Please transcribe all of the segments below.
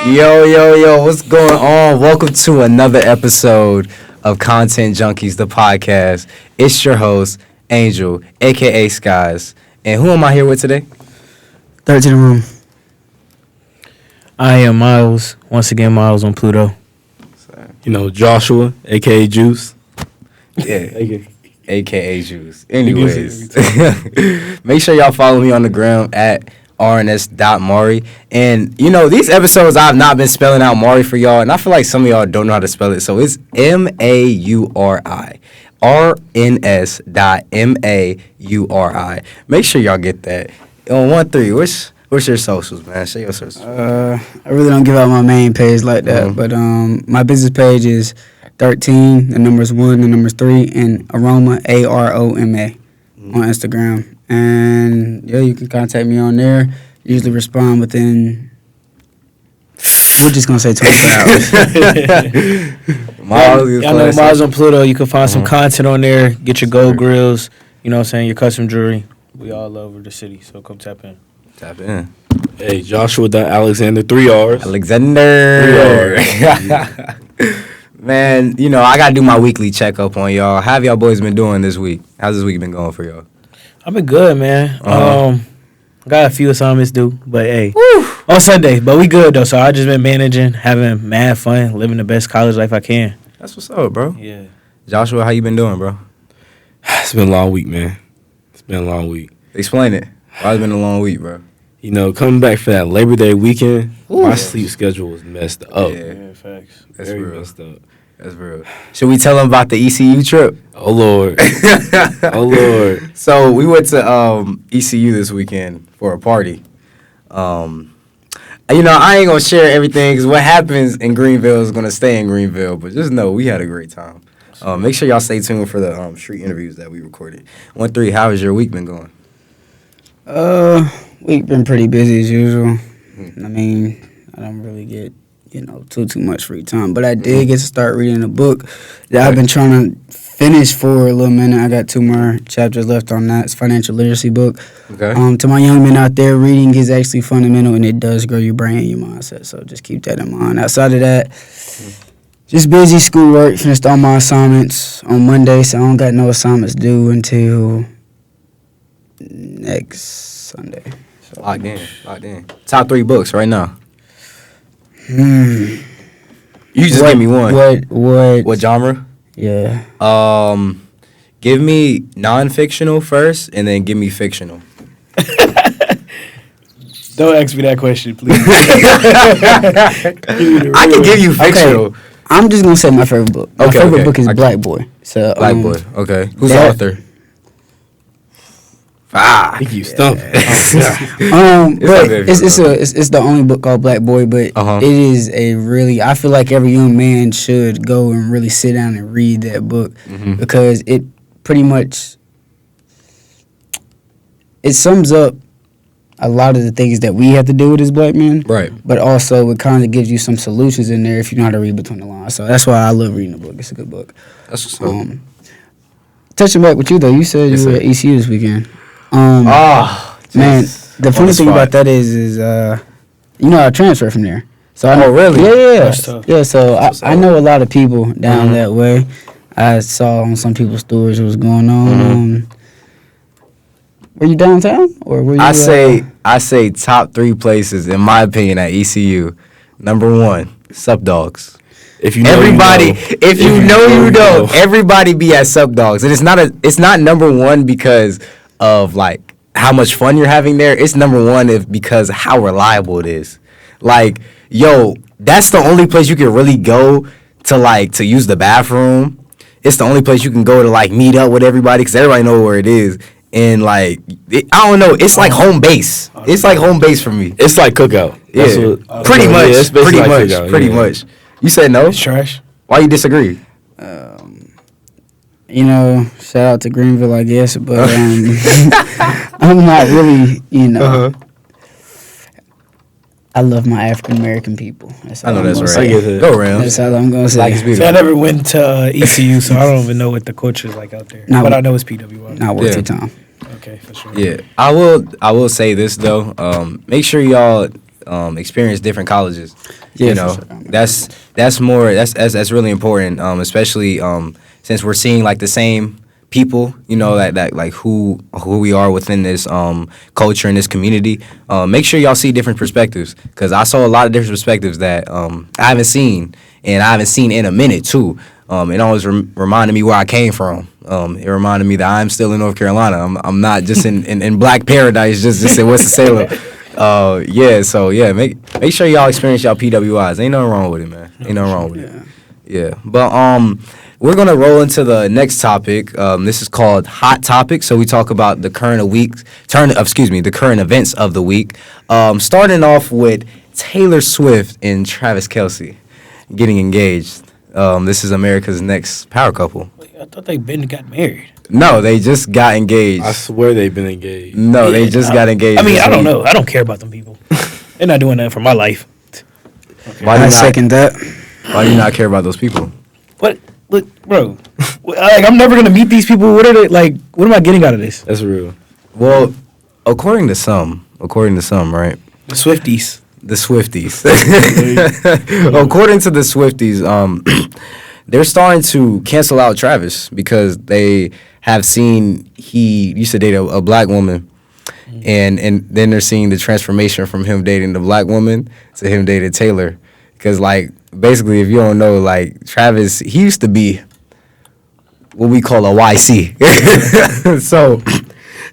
Yo, what's going on? Welcome to another episode of Content Junkies, the podcast. It's your host, Angel, a.k.a. Skies. And who am I here with today? Third to the room. I am Miles. Once again, Miles on Pluto. Joshua, a.k.a. Juice. Yeah, a.k.a. Juice. Anyways, make sure y'all follow me on the gram at rns.mari. And, these episodes I've not been spelling out Mari for y'all, and I feel like some of y'all don't know how to spell it. So it's Mauri. RNS.MAURI. Make sure y'all get that. On 1-3, what's your socials, man? Say your socials. I really don't give out my main page like that, but my business page is 13, the number's 1, the number's 3, and Aroma, AROMA, on Instagram. And, you can contact me on there. Usually respond within, we're just going to say 24 hours. I know Miles on Pluto. You can find some content on there. Get your gold grills, your custom jewelry. We all over the city, so come tap in. Tap in. Hey, Joshua.Alexander, 3 R's. Alexander. Man, I got to do my weekly checkup on y'all. How have y'all boys been doing this week? How's this week been going for y'all? I've been good, man. Got a few assignments due, but hey, on Sunday. But we good, though, so I just been managing, having mad fun, living the best college life I can. That's what's up, bro. Yeah. Joshua, how you been doing, bro? It's been a long week, man. It's been a long week. Explain it. Why it's been a long week, bro? Coming back for that Labor Day weekend, my sleep schedule was messed up. Yeah, facts. That's Very real. messed up. That's real. Should we tell them about the ECU trip? Oh, Lord. Oh, Lord. So we went to ECU this weekend for a party. I ain't going to share everything because what happens in Greenville is going to stay in Greenville. But just know we had a great time. Make sure y'all stay tuned for the street interviews that we recorded. 1-3, how has your week been going? Week been pretty busy as usual. I mean, I don't really get too much free time. But I did get to start reading a book that I've been trying to finish for a little minute. I got 2 more chapters left on that. It's a financial literacy book. Okay. To my young men out there, reading is actually fundamental, and it does grow your brain and your mindset. So just keep that in mind. Outside of that, just busy schoolwork. Finished all my assignments on Monday, so I don't got no assignments due until next Sunday. So. Locked in. Top 3 books right now. You just give me one. What genre? Yeah. Give me non-fictional first, and then give me fictional. Don't ask me that question, please. I can give you fictional. Okay. I'm just gonna say my favorite book. My favorite book is Black Boy. So Black Boy. Okay. Who's the author? I think you stumped. But it's the only book called Black Boy, but it is I feel like every young man should go and really sit down and read that book because it pretty much it sums up a lot of the things that we have to do with as black men. Right. But also it kind of gives you some solutions in there if you know how to read between the lines. So that's why I love reading the book. It's a good book. That's what's up. Touching back with you though, you said you were at ECU this weekend. Man, the funny thing about that is I transferred from there. So I know, really? Yeah. So I know a lot of people down that way. I saw on some people's stories what was going on. Were you downtown or were you? I say top 3 places in my opinion at ECU. Number 1, Sup Dogs. If you know, everybody, you know. if you know, everybody be at Sup Dogs, and it's not number 1 because of like how much fun you're having there. It's number 1 because how reliable it is. Like, that's the only place you can really go to use the bathroom. It's the only place you can go to meet up with everybody because everybody know where it is. And I don't know, it's like home base. It's like home base for me. It's like cookout. Yeah, pretty much. Yeah, it's pretty like much. cookout, Pretty much. You said no? It's trash. Why you disagree? Shout out to Greenville, I guess, but I'm not really, I love my African American people. I know that's right. Go around. That's all I'm gonna say. I never went to ECU, so I don't even know what the culture is like out there. But I know it's PWI. Not worth your time. Okay, for sure. Yeah, I will say this though. Make sure y'all experience different colleges. Yeah, You know, for sure. that's really important, especially since we're seeing like the same people, you know, that like who we are within this culture and this community. Make sure y'all see different perspectives, because I saw a lot of different perspectives that I haven't seen, and I haven't seen in a minute too. It always reminded me where I came from. It reminded me that I'm still in North Carolina. I'm not just in Black Paradise, just in Winston-Salem. Make sure y'all experience y'all PWIs. Ain't nothing wrong with it, man. Ain't nothing wrong with it. Yeah, but we're gonna roll into the next topic. This is called Hot Topic. So we talk about the current events of the week. Starting off with Taylor Swift and Travis Kelce getting engaged. This is America's next power couple. I thought they got married. No, they just got engaged. I swear they've been engaged. No, they just got engaged. I mean, I don't know. I don't care about them people. They're not doing that for my life. I second that. Why do you not care about those people? What? Look, bro. Like, I'm never gonna meet these people. What are they like? What am I getting out of this? That's real. Well, according to some, right? The Swifties. The Swifties. According to the Swifties, they're starting to cancel out Travis because they have seen he used to date a black woman, and then they're seeing the transformation from him dating the black woman to him dating Taylor. Because, like, basically, if you don't know, like, Travis, he used to be what we call a YC. So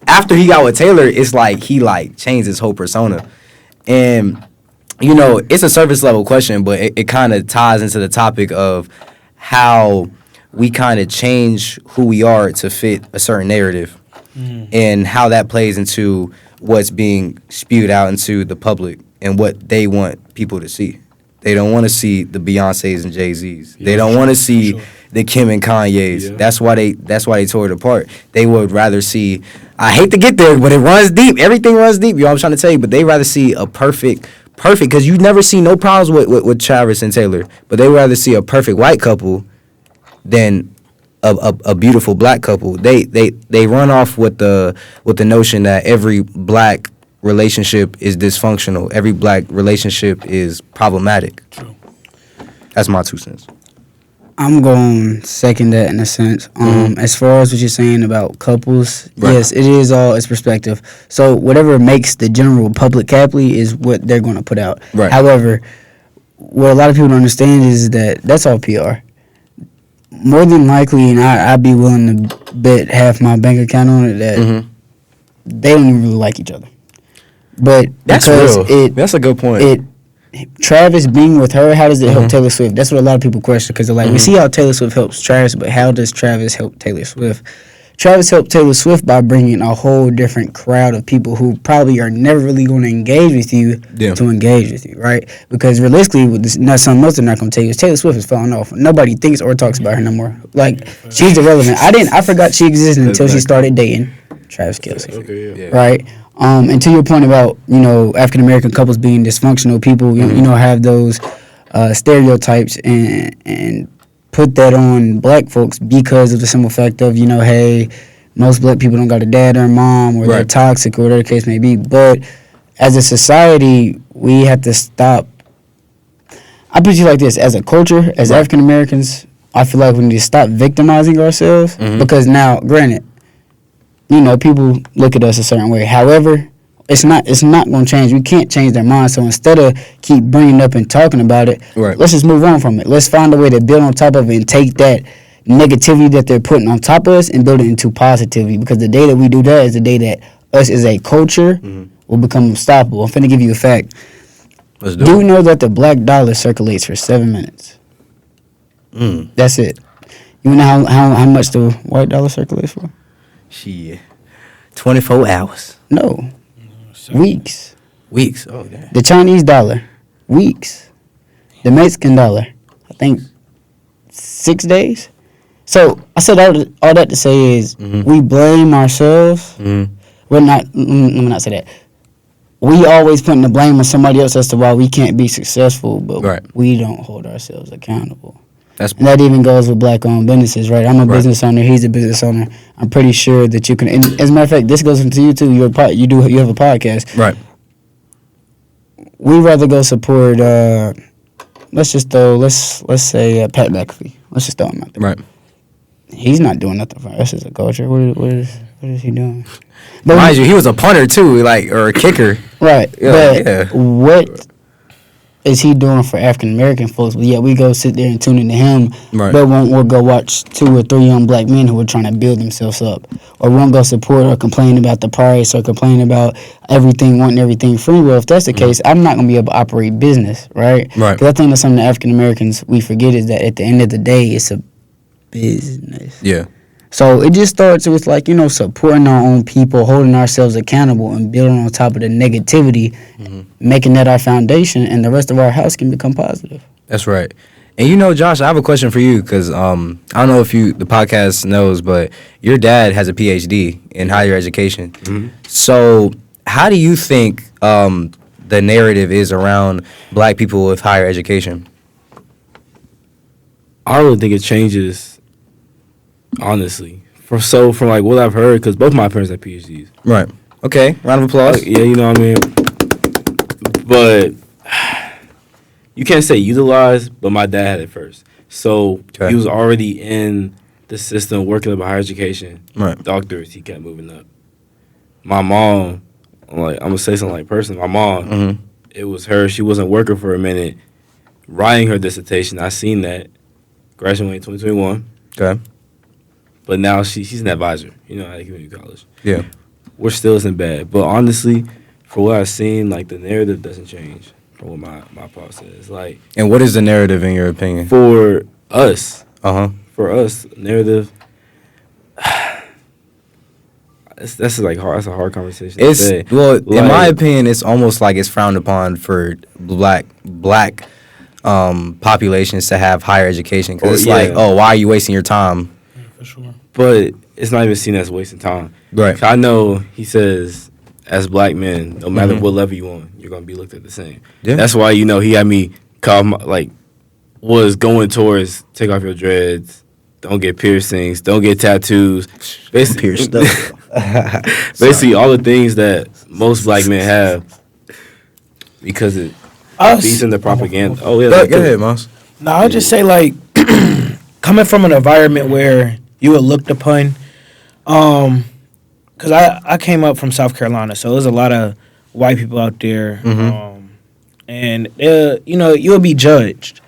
after he got with Taylor, it's like he, like, changed his whole persona. And, you know, it's a surface level question, but it kind of ties into the topic of how we kind of change who we are to fit a certain narrative, and how that plays into what's being spewed out into the public and what they want people to see. They don't want to see the Beyoncés and Jay-Z's. They don't want to see the Kim and Kanye's. Yeah. That's why they tore it apart. They would rather see, I hate to get there, but it runs deep. Everything runs deep. You know what I'm trying to tell you? But they rather see a perfect, because you never see no problems with Travis and Taylor. But they would rather see a perfect white couple than a beautiful black couple. They run off with the notion that every black relationship is dysfunctional. Every black relationship is problematic. True. That's my 2 cents. I'm going to second that in a sense. As far as what you're saying about couples, right. Yes, it is all its perspective. So whatever makes the general public happy is what they're going to put out. Right. However, what a lot of people don't understand is that that's all PR. More than likely, and I'd be willing to bet half my bank account on it, that they don't even really like each other. But that's because real. That's a good point. Travis being with her, how does it help Taylor Swift? That's what a lot of people question, because they're like, we see how Taylor Swift helps Travis, but how does Travis help Taylor Swift? Travis helped Taylor Swift by bringing a whole different crowd of people who probably are never really going to engage with you to engage with you, right? Because realistically, something else they're not going to tell you is Taylor Swift is falling off. Nobody thinks or talks about her no more. Like, she's irrelevant. I forgot she existed until she started dating Travis Kelce. Okay, yeah. Right? And to your point about, you know, African American couples being dysfunctional, people, you know, have those stereotypes and put that on black folks because of the simple fact of, you know, hey, most black people don't got a dad or a mom, or they're toxic, or whatever the case may be. But as a society, we have to stop. I put it like this: as a culture, as African Americans, I feel like we need to stop victimizing ourselves, because now, granted, you know, people look at us a certain way. However, it's not going to change. We can't change their minds. So instead of keep bringing it up and talking about it, let's just move on from it. Let's find a way to build on top of it and take that negativity that they're putting on top of us and build it into positivity. Because the day that we do that is the day that us as a culture will become unstoppable. I'm finna give you a fact. Let's do Do it. you know that the black dollar circulates for 7 minutes? That's it. You know how much the white dollar circulates for? Shit. 24 hours. No. Weeks. Weeks. Oh, damn. The Chinese dollar, weeks. The Mexican dollar, I think 6 days. So I said all that to say is we blame ourselves. We're not. Let me not say that. We always putting the blame on somebody else as to why we can't be successful, but we don't hold ourselves accountable. And that even goes with black-owned businesses, right? I'm a business owner. He's a business owner. I'm pretty sure that you can. And as a matter of fact, this goes into you too. You have a podcast, Right. we rather go support. Let's say Pat McAfee. Let's just throw him out there. Right. He's not doing nothing for us as a culture. What is he doing? But Mind you, he was a punter too, or a kicker. Right. Yeah, But what is he doing for African American folks? But yeah, we go sit there and tune into him, Right. but we'll go watch 2 or 3 young black men who are trying to build themselves up, or won't go support or complain about the price or complain about wanting everything free. Well, if that's the case, I'm not gonna be able to operate business, right? Right. Because I think that's something that African Americans we forget is that at the end of the day, it's a business. Yeah. So it just starts with supporting our own people, holding ourselves accountable, and building on top of the negativity, making that our foundation, and the rest of our house can become positive. That's right. And Josh, I have a question for you because I don't know if the podcast knows, but your dad has a PhD in higher education. Mm-hmm. So how do you think the narrative is around black people with higher education? I don't really think it changes, honestly. From like what I've heard, because both my parents have PhDs. Right. Okay. Round of applause. Yeah, you know what I mean. But you can't say utilized, but my dad had it first, so he was already in the system working up a higher education. Right. Doctors, he kept moving up. My mom, I'm gonna say something like personal. My mom, it was her. She wasn't working for a minute, writing her dissertation. I seen that. Graduating in 2021. Okay. But now she's an advisor, at a community college. Yeah. We're still isn't bad. But honestly, for what I've seen, the narrative doesn't change from what my pops says. And what is the narrative in your opinion? For us. For us, narrative. That's hard. That's a hard conversation to say. Well, in my opinion, it's almost like it's frowned upon for black populations to have higher education because it's why are you wasting your time? Yeah, for sure. But it's not even seen as wasting time. Right. I know he says, as black men, no matter what level you on, you're gonna be looked at the same. Yeah. That's why he had me was going towards take off your dreads, don't get piercings, don't get tattoos, basically stuff. Basically all the things that most black men have because it feeds in the propaganda. Oh yeah, go ahead, Moss. No, I'll just say coming from an environment where you were looked upon, because I came up from South Carolina, so there's a lot of white people out there, and you'll be judged.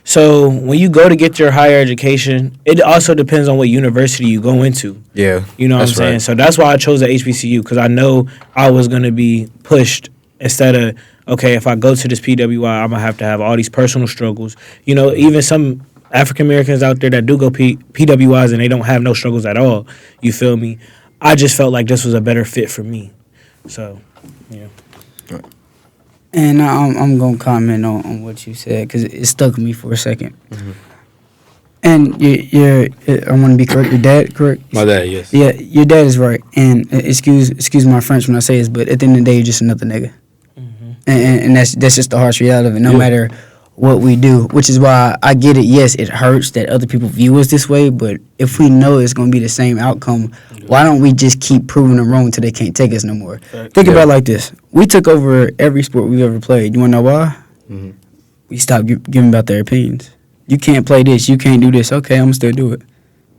So when you go to get your higher education, it also depends on what university you go into. Yeah, you know what I'm saying. Right. So that's why I chose the HBCU because I know I was gonna be pushed instead of if I go to this PWI, I'm gonna have to have all these personal struggles. Even some African Americans out there that do go PWIs and they don't have no struggles at all. You feel me? I just felt like this was a better fit for me. So, yeah. And I'm gonna comment on what you said because it stuck with me for a second. And I want to be correct. Your dad, correct? My dad, yes. Yeah, your dad is right. And excuse my French when I say this, but at the end of the day, you're just another nigga. And that's just the harsh reality of it. No matter what we do, which is why I get it. Yes, it hurts that other people view us this way, but if we know it's going to be the same outcome, why don't we just keep proving them wrong until they can't take us no more? Think about it like this. We took over every sport we've ever played. You want to know why? We stopped giving about their opinions. You can't play this. You can't do this. Okay, I'm going to still do it.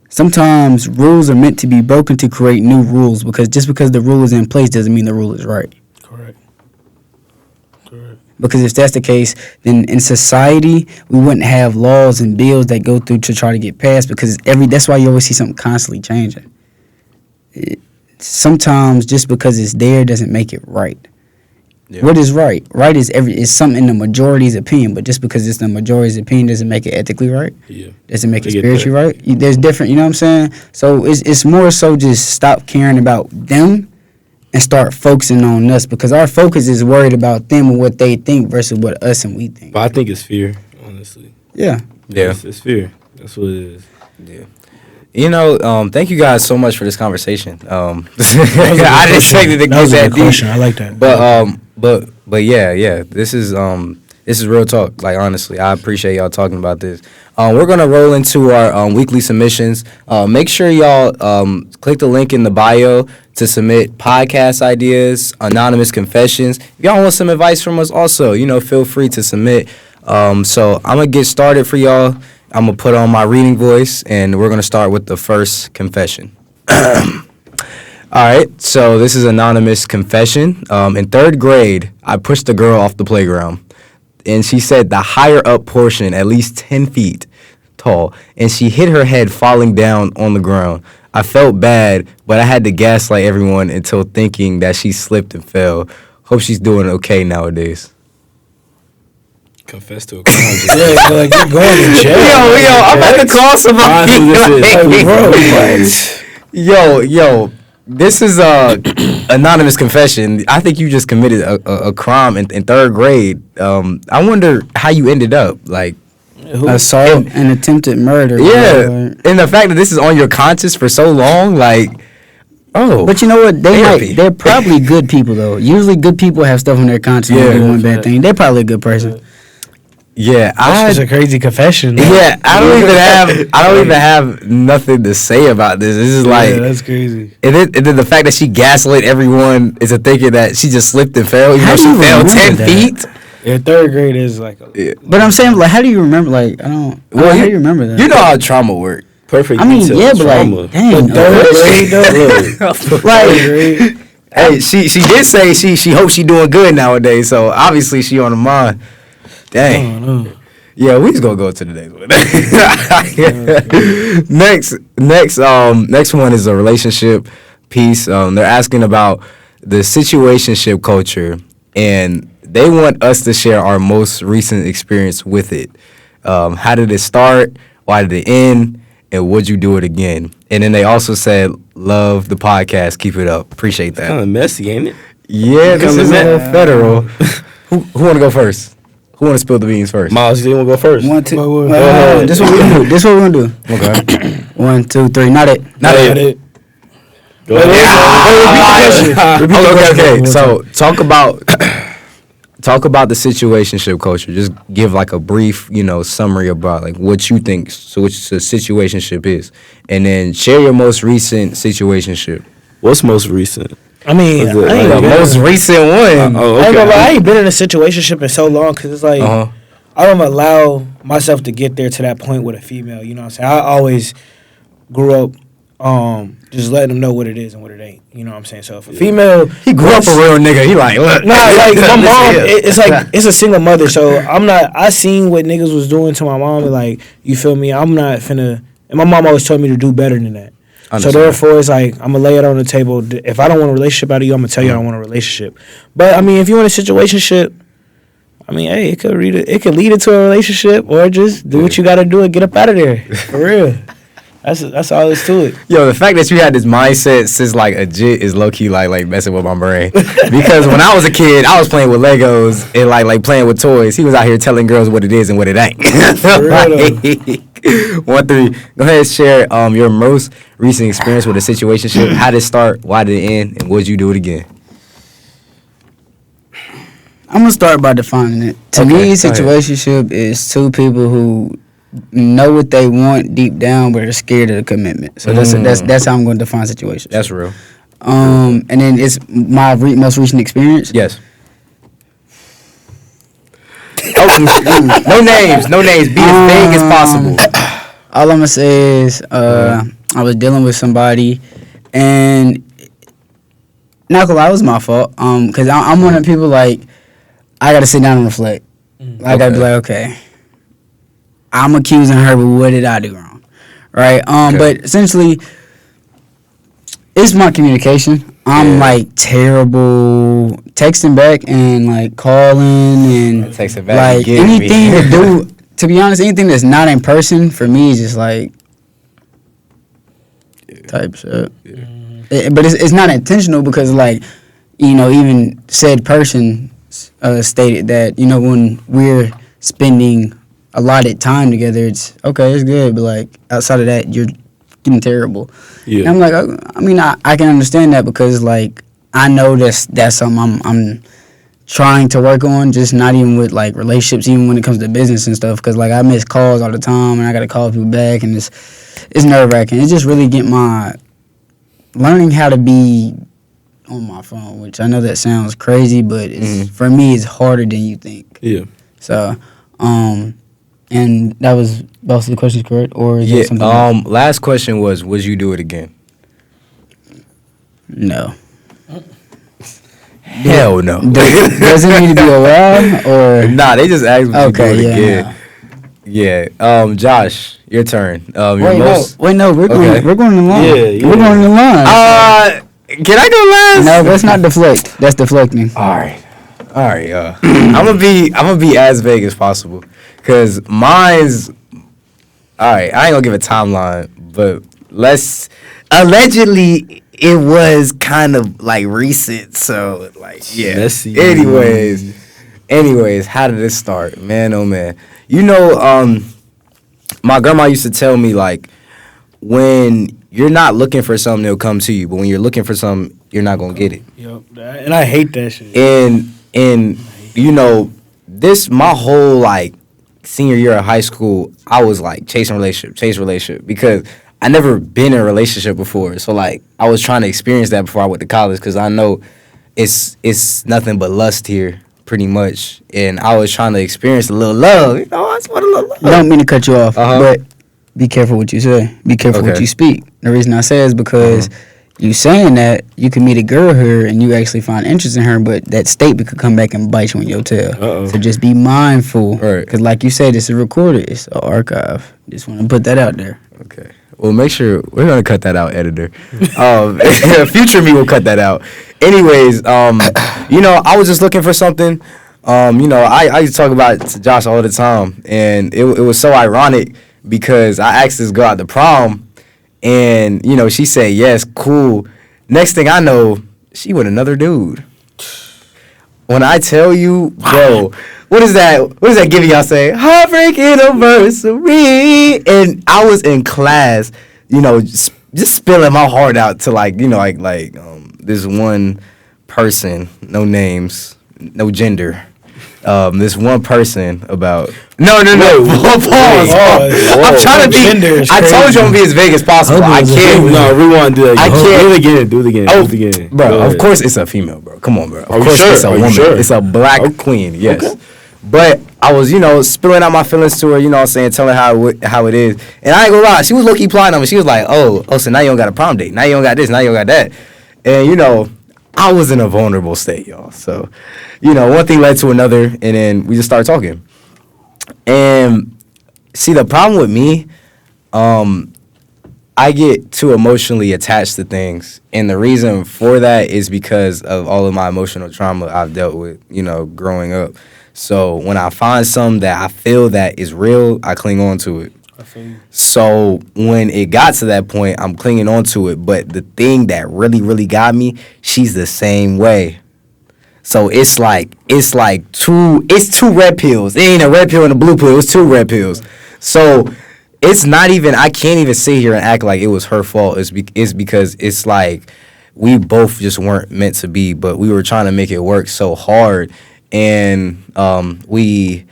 Sometimes rules are meant to be broken to create new rules because just because the rule is in place doesn't mean the rule is right. Correct. Because if that's the case, then in society, we wouldn't have laws and bills that go through to try to get passed because that's why you always see something constantly changing. Sometimes just because it's there doesn't make it right. Yeah. What is right? Right is something in the majority's opinion, but just because it's the majority's opinion doesn't make it ethically right. Yeah. Doesn't make it spiritually right. There's different, you know what I'm saying? So it's more so just stop caring about them and start focusing on us because our focus is worried about them and what they think versus what us and we think. But I think it's fear, honestly. Yeah. It's fear. That's what it is. Yeah. Thank you guys so much for this conversation. I didn't expect it to go that deep. I like that. But yeah, this is This is real talk. Like, honestly, I appreciate y'all talking about this. We're going to roll into our weekly submissions. Make sure y'all click the link in the bio to submit podcast ideas, anonymous confessions. If y'all want some advice from us also, feel free to submit. So I'm going to get started for y'all. I'm going to put on my reading voice, and we're going to start with the first confession. All right, so this is anonymous confession. In 3rd grade, I pushed a girl off the playground, and she said the higher up portion, at least 10 feet tall, and she hit her head falling down on the ground. I felt bad, but I had to gaslight everyone until thinking that she slipped and fell. Hope she's doing okay nowadays. Confess to a crime. Yeah, like you're going to jail. Yo, I'm about to call somebody. Yo, this is a anonymous confession. I think you just committed a crime in 3rd grade. I wonder how you ended up. Like, assault and attempted murder. Yeah, and the fact that this is on your conscience for so long, like, oh. But you know what? Therapy. They're probably good people though. Usually, good people have stuff on their conscience. Yeah, They do one bad thing. They're probably a good person. Yeah, That's a crazy confession. Though. Yeah, I don't even have nothing to say about this. This is like, that's crazy. And then the fact that she gaslit everyone is a thinking that she just slipped and fell. How do She you fell remember 10 that? feet. Yeah, 3rd grade is like. But I'm saying, like, how do you remember? Like, how do you remember that? You know how trauma works. Perfect. I mean, detail, yeah, but trauma. like, dang, 3rd grade though. like, Hey, she did say she hopes she doing good nowadays. So obviously she on the mind. Dang. No. Yeah, we just gonna go to the next one. Next one is a relationship piece. They're asking about the situationship culture, and they want us to share our most recent experience with it. How did it start? Why did it end? And would you do it again? And then they also said, "Love the podcast. Keep it up. Appreciate that." Kind of messy, ain't it? Yeah, this is a little messy. federal. Who want to go first? Who want to spill the beans first? Miles, you want to go first? 1, 2. ahead. This what we gonna do. This what we gonna do. Okay. 1, 2, 3. Not it. Not Got it. it. Go ahead. Okay. So talk about the situationship culture. Just give like a brief, summary about like what you think. So what the situationship is, and then share your most recent situationship. What's most recent? I mean, Was it I ain't The been- most recent one. Oh, I ain't gonna lie, I okay. ain't been in a situationship in so long because it's like Uh-huh. I don't allow myself to get there to that point with a female. You know what I'm saying? I always grew up just letting them know what it is and what it ain't. You know what I'm saying? So if a female, He grew up a real nigga. He like, look. nah, like my mom, Yeah. it's like it's a single mother. So I'm not. I seen what niggas was doing to my mom, and like you feel me. I'm not finna. And my mom always told me to do better than that. So Understand. therefore, it's like I'm gonna lay it on the table. If I don't want a relationship out of you, I'm gonna tell you I don't want a relationship. But I mean, if you want a situationship, I mean, hey, it could lead into a relationship, or just do what you gotta do and get up out of there. For real, that's all there's to it. Yo, the fact that you had this mindset since like a jit is low key like messing with my brain. Because when I was a kid, I was playing with Legos and like playing with toys. He was out here telling girls what it is and what it ain't. real 1, 3. Go ahead and share your most recent experience with a situationship. How did it start? Why did it end? And would you do it again? I'm gonna start by defining it. To Okay, me, go ahead. situationship is two people who know what they want deep down, but are scared of the commitment. So that's how I'm gonna define situation. That's real. And then it's my most recent experience. Yes. No names. Be as vague as possible. All I'm gonna say is I was dealing with somebody, and not gonna lie, it was my fault. Cause I'm one of the people like I gotta sit down and reflect. I gotta be like, okay, I'm accusing her, but what did I do wrong? Right. But essentially, it's my communication. I'm like terrible texting back and like calling and Texting back and like getting me. anything to do. To be honest, anything that's not in person for me is just like type shit. But it's not intentional because like even said person stated that when we're spending allotted time together, it's okay, it's good, but like outside of that, you're getting terrible. Yeah. And I'm like, I can understand that because like I know that's something I'm trying to work on, just not even with like relationships, even when it comes to business and stuff. Because like I miss calls all the time, and I gotta call people back, and it's nerve wracking. It's just really learning how to be on my phone, which I know that sounds crazy, but for me, it's harder than you think. Yeah. So, and that was both of the questions, correct? Or is there something else? Last question was, would you do it again? No. Hell no. Does it need to be a while or? Nah, they just asked me to do it again. No. Yeah. Josh, your turn. Wait, no, we're going in line. Yeah. We're going in line. Can I go last? No, that's not deflect. That's deflecting. All right. I'm gonna be as vague as possible, cause mine's. All right, I ain't gonna give a timeline, but allegedly it was kind of like recent, so like yeah. Messy. Anyways, how did this start? Man, oh man. You know, my grandma used to tell me like, when you're not looking for something, it'll come to you, but when you're looking for something, you're not gonna get it. Yep, and I hate that shit. And you know, my whole like senior year of high school, I was like chasing relationship because I never been in a relationship before. So like I was trying to experience that before I went to college, because I know it's nothing but lust here pretty much, and I was trying to experience a little love. You know, I just want a little love. I don't mean to cut you off, but be careful what you say. Be careful what you speak. The reason I say is because you saying that, you can meet a girl here and you actually find interest in her, but that statement could come back and bite you in your tail. So just be mindful. Right. Because like you said, this is recorded. It's an archive. Just want to put that out there. Okay. Well, make sure we're going to cut that out, editor. Future me will cut that out. Anyways, you know, I was just looking for something. You know, I used to talk about it to Josh all the time, and it was so ironic because I asked this girl at the prom, and, you know, she said, yes, cool. Next thing I know, she with another dude. When I tell you, bro, what is that giving y'all say? Heartbreak anniversary. And I was in class, you know, just spilling my heart out to like, you know, like this one person, no names, no gender. This one person about no. Pause. I'm trying to be. I told you I'm gonna be as vague as possible. I can't. No, rewind. Do it again. I can't. Do it again. Bro, of course it's a female, bro. Come on, bro. Of course it's a woman. Sure? It's a black queen. Yes. Okay. But I was, you know, spilling out my feelings to her. You know what I'm saying, telling her how it is. And I ain't gonna lie, she was low-key plying on me. She was like, oh, so now you don't got a prom date. Now you don't got this. Now you don't got that. And you know, I was in a vulnerable state, y'all. So, you know, one thing led to another, and then we just started talking. And see, the problem with me, I get too emotionally attached to things, and the reason for that is because of all of my emotional trauma I've dealt with, you know, growing up. So when I find something that I feel that is real, I cling on to it. So when it got to that point, I'm clinging on to it. But the thing that really, really got me, she's the same way. So it's two red pills. It ain't a red pill and a blue pill. It's two red pills. So it's not even, I can't even sit here and act like it was her fault. It's because it's like we both just weren't meant to be, but we were trying to make it work so hard. And we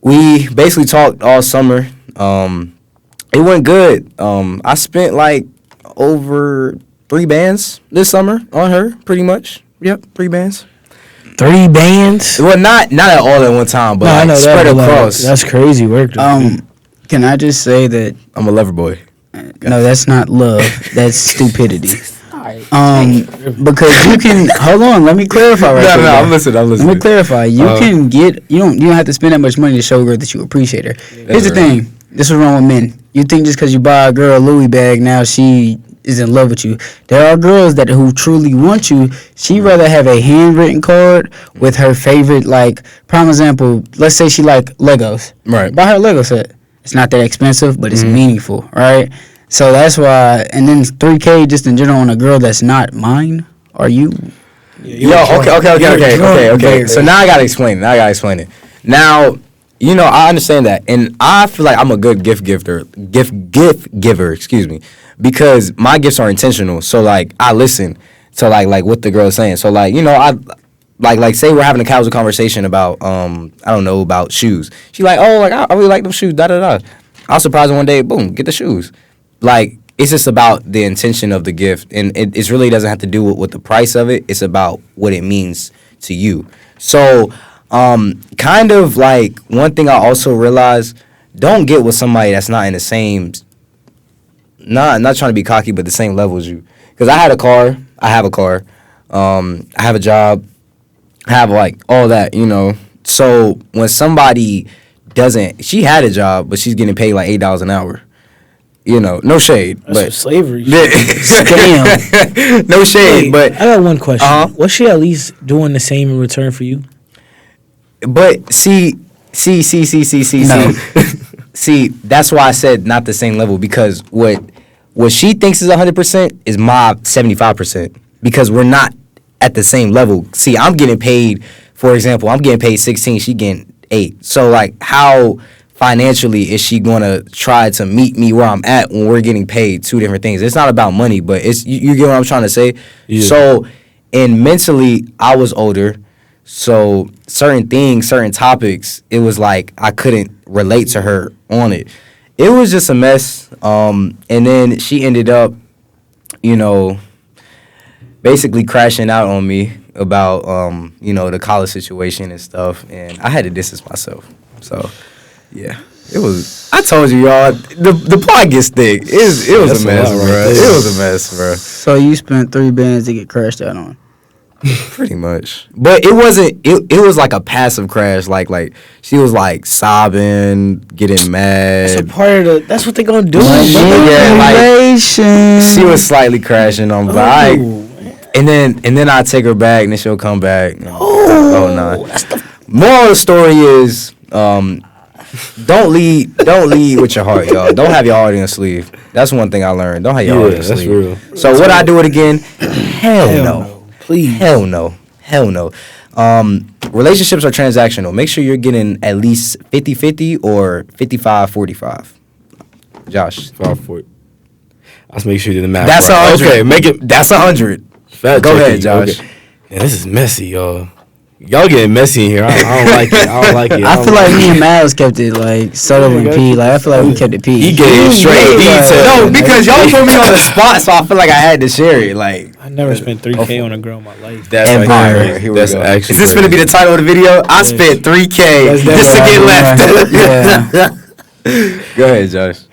basically talked all summer. It went good. I spent like over 3 bands this summer on her, pretty much. Yep, 3 bands. 3 bands? Well, not at all at one time, but like spread across. That's crazy work. Can I just say that I'm a lover boy. No, that's not love. That's stupidity. Because you can hold on. Let me clarify right No, I'm listening. Let me clarify. You can get you don't have to spend that much money to show a girl that you appreciate her. Here's the thing. This is wrong with men. You think just because you buy a girl a Louis bag, now she is in love with you. There are girls who truly want you. She'd rather have a handwritten card with her favorite, like, prime example, let's say she like Legos. Right. Buy her a Lego set. It's not that expensive, but it's meaningful, right? So that's why, and then $3K just in general on a girl that's not mine. Are you? Okay. So now I gotta explain it. Now, you know, I understand that, and I feel like I'm a good gift giver, excuse me, because my gifts are intentional. So like I listen to like what the girl is saying. So like, you know, like say we're having a casual conversation about I don't know, about shoes. She like, oh, like I really like them shoes. Da da da. I'll surprise her one day. Boom, get the shoes. Like it's just about the intention of the gift, and it really doesn't have to do with the price of it. It's about what it means to you. So, kind of like one thing I also realized: don't get with somebody that's not in the same. Not trying to be cocky, but the same level as you. Because I have a car. I have a job. I have like all that, you know. So when somebody doesn't, she had a job, but she's getting paid like $8 an hour. You know, no shade, That's but slavery. Scam. No shade, Wait, but I got one question. Was she at least doing the same in return for you? But see, see, that's why I said not the same level, because what she thinks is 100% is my 75%, because we're not at the same level. See, I'm getting paid, for example, I'm getting paid 16, she getting 8. So like, how financially is she gonna try to meet me where I'm at when we're getting paid two different things? It's not about money, but it's you get what I'm trying to say. Yeah. So, and mentally, I was older. So certain things, certain topics, it was like I couldn't relate to her on it. It was just a mess. And then she ended up, you know, basically crashing out on me about, you know, the college situation and stuff. And I had to distance myself. So, yeah. It was, I told you, y'all, the plot gets thick. It was a mess, bro. It was a mess, bro. So you spent 3 bands to get crashed out on? Pretty much. But it wasn't, it was like a passive crash. Like she was like sobbing, getting mad. That's a part of that's what they gonna do. Yeah, like she was slightly crashing on by. And then I take her back and then she'll come back. Oh no. Moral of the story is don't lead with your heart, y'all. Don't have your heart in your sleeve. That's one thing I learned. Don't have your heart in your sleeve. Real. So would I do it again? Hell no. Please. Hell no. Relationships are transactional. Make sure you're getting at least 50-50 or 55-45. Josh. 5-40. Let's make sure you do the math. That's right. 100. Okay, make it. That's 100. Go ahead, Josh. Okay. Yeah, this is messy, y'all. Y'all getting messy in here. I don't like it. I feel like me and Miles kept it like subtle and P. Like I feel like we kept it P. He gave straight detail. No, because y'all put me on the spot, so I feel like I had to share it. Like I never spent $3K on a girl in my life. That's Empire. Here we go. Is this going to be the title of the video? I spent $3K just to get left. Yeah. Go ahead, Josh.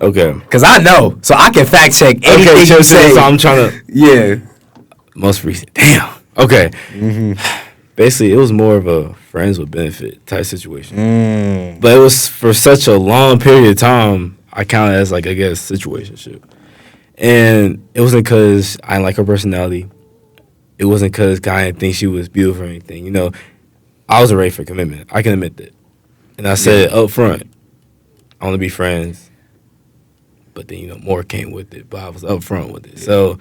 Okay. Because I know, so I can fact check anything you say. So I'm trying to. Yeah. Most recent. Damn. Okay. Mm-hmm. Basically, it was more of a friends with benefit type situation. But it was for such a long period of time, I counted as like, I guess, situationship. And it wasn't because I didn't like her personality. It wasn't because I didn't think she was beautiful or anything. You know, I was ready for commitment. I can admit that. And I said up front, I want to be friends. But then, you know, more came with it. But I was up front with it. Yeah. So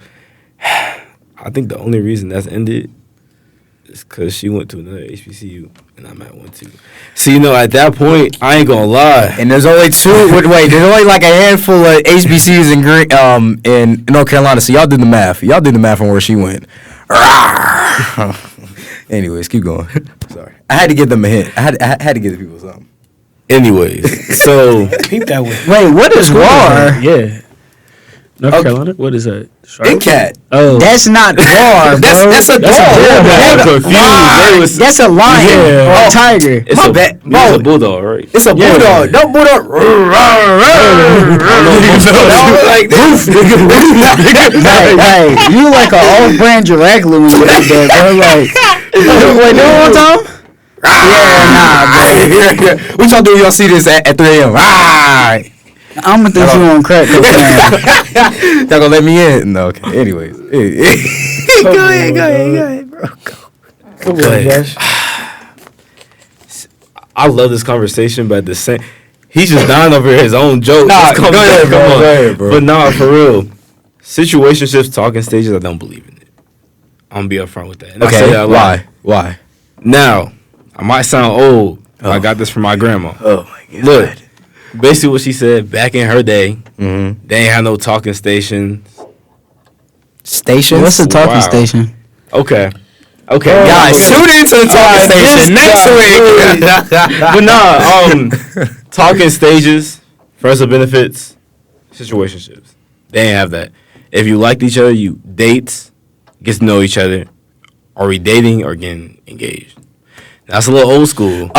I think the only reason that's ended is because she went to another HBCU and I'm at one too. So, you know, at that point, I ain't gonna lie. And there's only there's only like a handful of HBCUs in North Carolina. So y'all do the math. Y'all do the math on where she went. Anyways, keep going. Sorry, I had to give them a hint. I had to give the people something. Anyways, so Peep that way. Wait, what is WAR? Yeah. North Carolina? What is that? Cat. Oh, that's not WAR, bro. That's a dog. I'm confused. That's a lion or a tiger. It's a bulldog, right? It's a bulldog. No bulldog. Hey, you like an off-brand Dracula when you did that, bro. Like, wait, do it one time. Yeah, nah, bro. What y'all do? Y'all see this at 3 a.m. I'm gonna think you on crack. Y'all gonna let me in? No, okay. Anyways. Go ahead, bro. Go ahead, Josh. I love this conversation, but at the same, he's just dying over his own joke. Nah, go ahead, bro. But nah, for real, situationships, talking stages, I don't believe in it. I'm gonna be upfront with that. And okay, I say that why? Now, I might sound old. But I got this from my grandma. Oh my God. Look. Basically what she said, back in her day, they ain't have no talking stations. Stations? What's a talking station? Okay. Okay, Guys, tune into the talking station next week. But nah, talking stages, friends with benefits, situationships. They ain't have that. If you liked each other, you dates, get to know each other. Are we dating or getting engaged? That's a little old school. Sorry,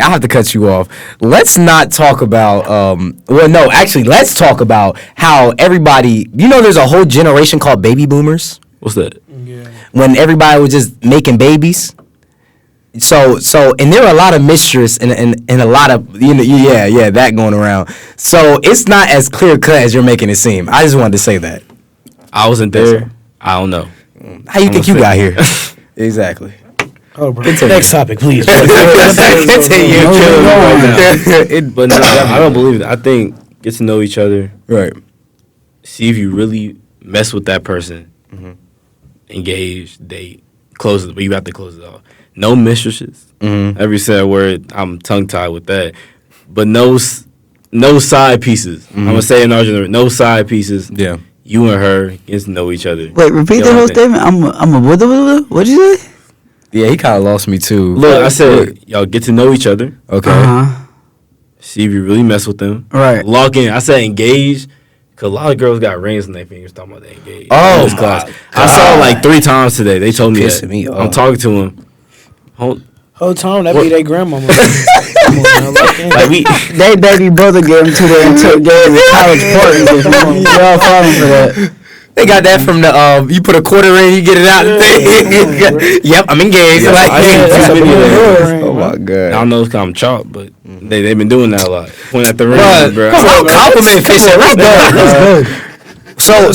I have to cut you off. Let's not talk about. Let's talk about how everybody. You know, there's a whole generation called baby boomers. What's that? Yeah. When everybody was just making babies. So, and there are a lot of mistress and a lot of that going around. So it's not as clear cut as you're making it seem. I just wanted to say that. I wasn't there. I don't know. How you think you got here? Exactly. Oh, bro. Next topic, please. But no, I don't believe it. I think get to know each other. Right. See if you really mess with that person. Engage, date, close it. But you have to close it off. No mistresses. Every said word, I'm tongue tied with that. But no side pieces. I'm gonna say in our generation, no side pieces. Yeah. You and her get to know each other. Wait, repeat the whole statement. I'm a what'd you say? Yeah, he kind of lost me too. Look, I said y'all get to know each other. Okay. See if you really mess with them. Right. Lock in. I said engage. Cause a lot of girls got rings on their fingers talking about they engaged. Oh, in this class. I saw it like 3 times today. They told me Pissing that. me off. I'm talking to him. Whole time that be their grandmama. Like They baby brother gave him to the college party. Y'all falling for that. They got that from the you put a quarter in, you get it out. Yep, I'm engaged. Yeah, I seen a video there. Oh my god. I don't know if I'm chalk, but they've been doing that a lot. Point at the ring, bro. Compliment fishing. So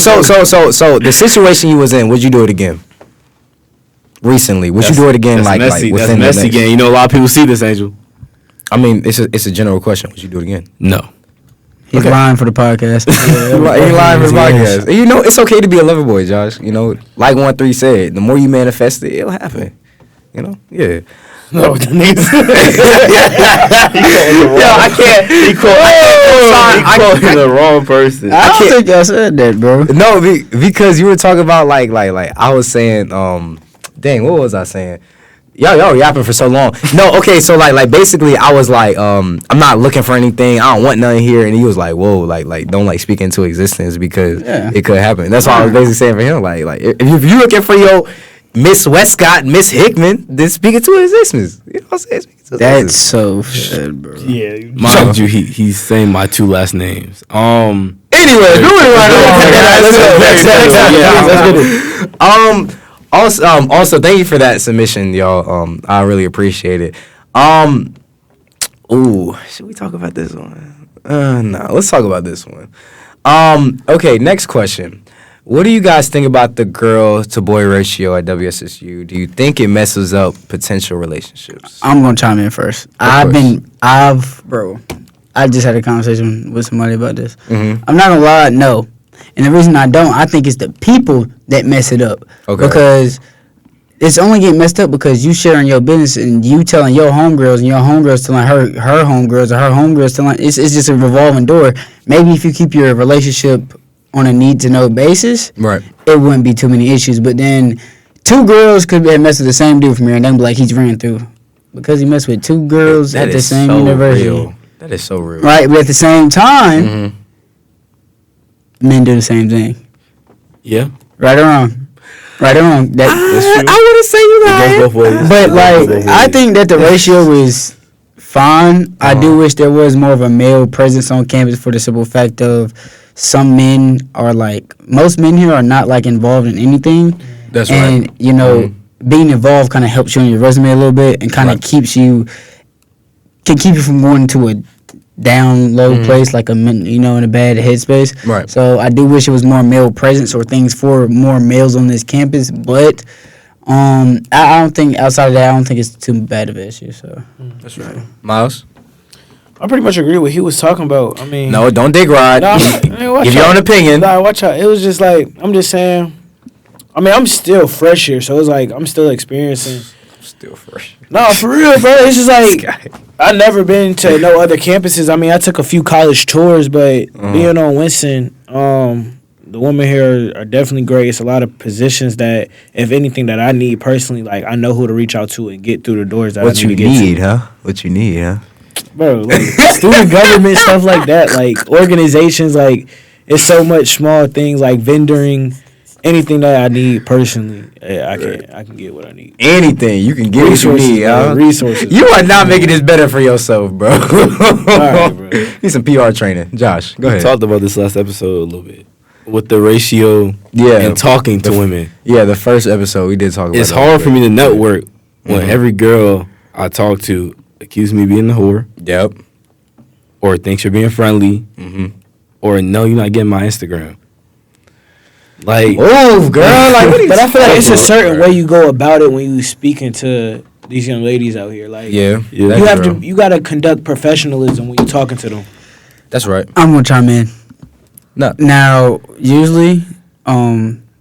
the situation you was in, would you do it again? Recently, would you do it again? That's messy. Like that's within messy game. You know, a lot of people see this, Angel. I mean, it's a general question. Would you do it again? No. He's lying for the podcast. He lying for the podcast. You know, it's okay to be a lover boy, Josh. You know, like 1-3 said, the more you manifest it, it'll happen. You know, yeah. No, the niggas. I can't. He called the wrong person. I don't think y'all said that, bro. No, because you were talking about like I was saying. Dang, what was I saying? Y'all yapping for so long. No, okay, so like basically I was like, I'm not looking for anything. I don't want nothing here. And he was like, whoa, like don't like speak into existence because it could happen. That's what I was basically saying for him. Like if you're looking for your Miss Westcott, Miss Hickman, then speak into existence. You know what I'm saying? That's so sad, bro. Yeah. Mind you, he's saying my 2 last names. Anyway, moving right on. Also, thank you for that submission, y'all. I really appreciate it. Should we talk about this one? No, let's talk about this one. Okay, next question. What do you guys think about the girl to boy ratio at WSSU? Do you think it messes up potential relationships? I'm gonna chime in first. I just had a conversation with somebody about this. I'm not gonna lie, no. And the reason I think it's the people that mess it up. Okay. Because it's only getting messed up because you sharing your business and you telling your homegirls and your homegirls telling her homegirls or her homegirls telling it's just a revolving door. Maybe if you keep your relationship on a need to know basis, Right. it wouldn't be too many issues. But then 2 girls could be messing with the same dude from here and then be like he's ran through because he messed with 2 girls at the same university. Real. That is so real. Right, but at the same time, men do the same thing. Yeah. Right or wrong? That's true. I wouldn't say you It goes both ways. But like, I think that the ratio is fine. I do wish there was more of a male presence on campus for the simple fact of some men are like, most men here are not like involved in anything. That's and, right. you know, being involved kind of helps you on your resume a little bit and kind of can keep you from going to a down low place like in a bad headspace. Right. So I do wish it was more male presence or things for more males on this campus, but I don't think outside of that I don't think it's too bad of an issue. So That's right. Miles? I pretty much agree with what he was talking about. I mean, No, don't dig ride. Give your own opinion. Nah, watch out. It was just like, I'm just saying, I mean, I'm still fresh here, so it's like I'm still experiencing. Still fresh. No, for real, bro. It's just like I've never been to no other campuses. I mean, I took a few college tours, but being on Winston, the women here are definitely great. It's a lot of positions that, if anything, that I need personally, like I know who to reach out to and get through the doors that What I you need to get need, to. huh? What you need, huh? Bro, like student government stuff like that, like organizations, like it's so much small things like vendoring, anything that I need personally. I can get what I need. Anything you can get what you need, bro, huh? resources. You are not making this better for yourself, bro. right, bro. Need some PR training. Josh, go We ahead. talked about this last episode a little bit with the ratio Yeah, and talking to women. Yeah, the first episode we did talk about. It's that hard a for bit. me to network when every girl I talk to accuses me of being a whore, Yep. or thinks you're being friendly, Mm-hmm. or no, you're not getting my Instagram. Like, Oh, girl, like what are you But I feel like it's a talking certain about, way you go about it when you speaking to these young ladies out here. Like, Yeah, Yeah. that's you have true. to, you gotta conduct professionalism when you're talking to them. That's right. I'm gonna chime in. No. Now, usually,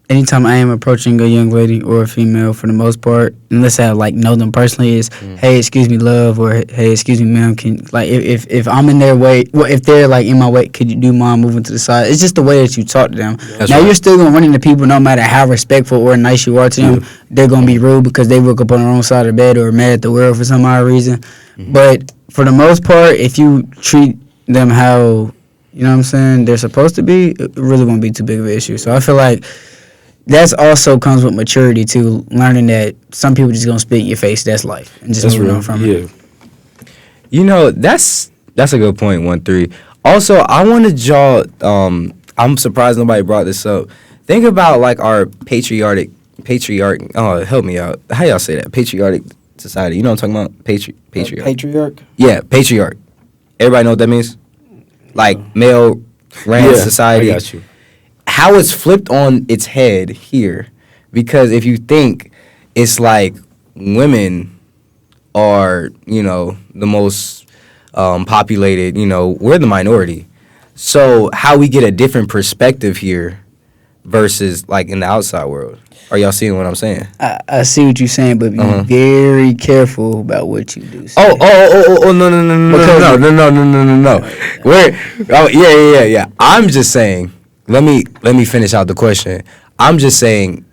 anytime I am approaching a young lady or a female, for the most part, unless I like know them personally, is hey, excuse me, love, or hey, excuse me, ma'am. Can like if I'm in their way, well, if they're like in my way, could you do mind moving to the side? It's just the way that you talk to them. That's now right. you're still gonna run into people, no matter how respectful or nice you are to them. They're gonna be rude because they woke up on the wrong side of the bed or mad at the world for some odd reason. But for the most part, if you treat them how you know what I'm saying they're supposed to be, it really won't be too big of an issue. So I feel like that's also comes with maturity too, learning that some people just gonna spit in your face. That's life, and just that's moving real. on from Yeah. it. You know, that's a good point, 1-3. Also, I wanted y'all, I'm surprised nobody brought this up. Think about like our patriarch, oh, help me out. How y'all say that? Patriotic society. You know what I'm talking about? Patriarch. Patriarch. Yeah, patriarch. Everybody know what that means? Like male ran society. I got you. How it's flipped on its head here, because if you think it's like women are, you know, the most populated, you know, we're the minority. So how we get a different perspective here versus like in the outside world. Are y'all seeing what I'm saying? I see what you're saying, but be very careful about what you do. Say. Oh, no. Yeah. I'm just saying, let me finish out the question. I'm just saying,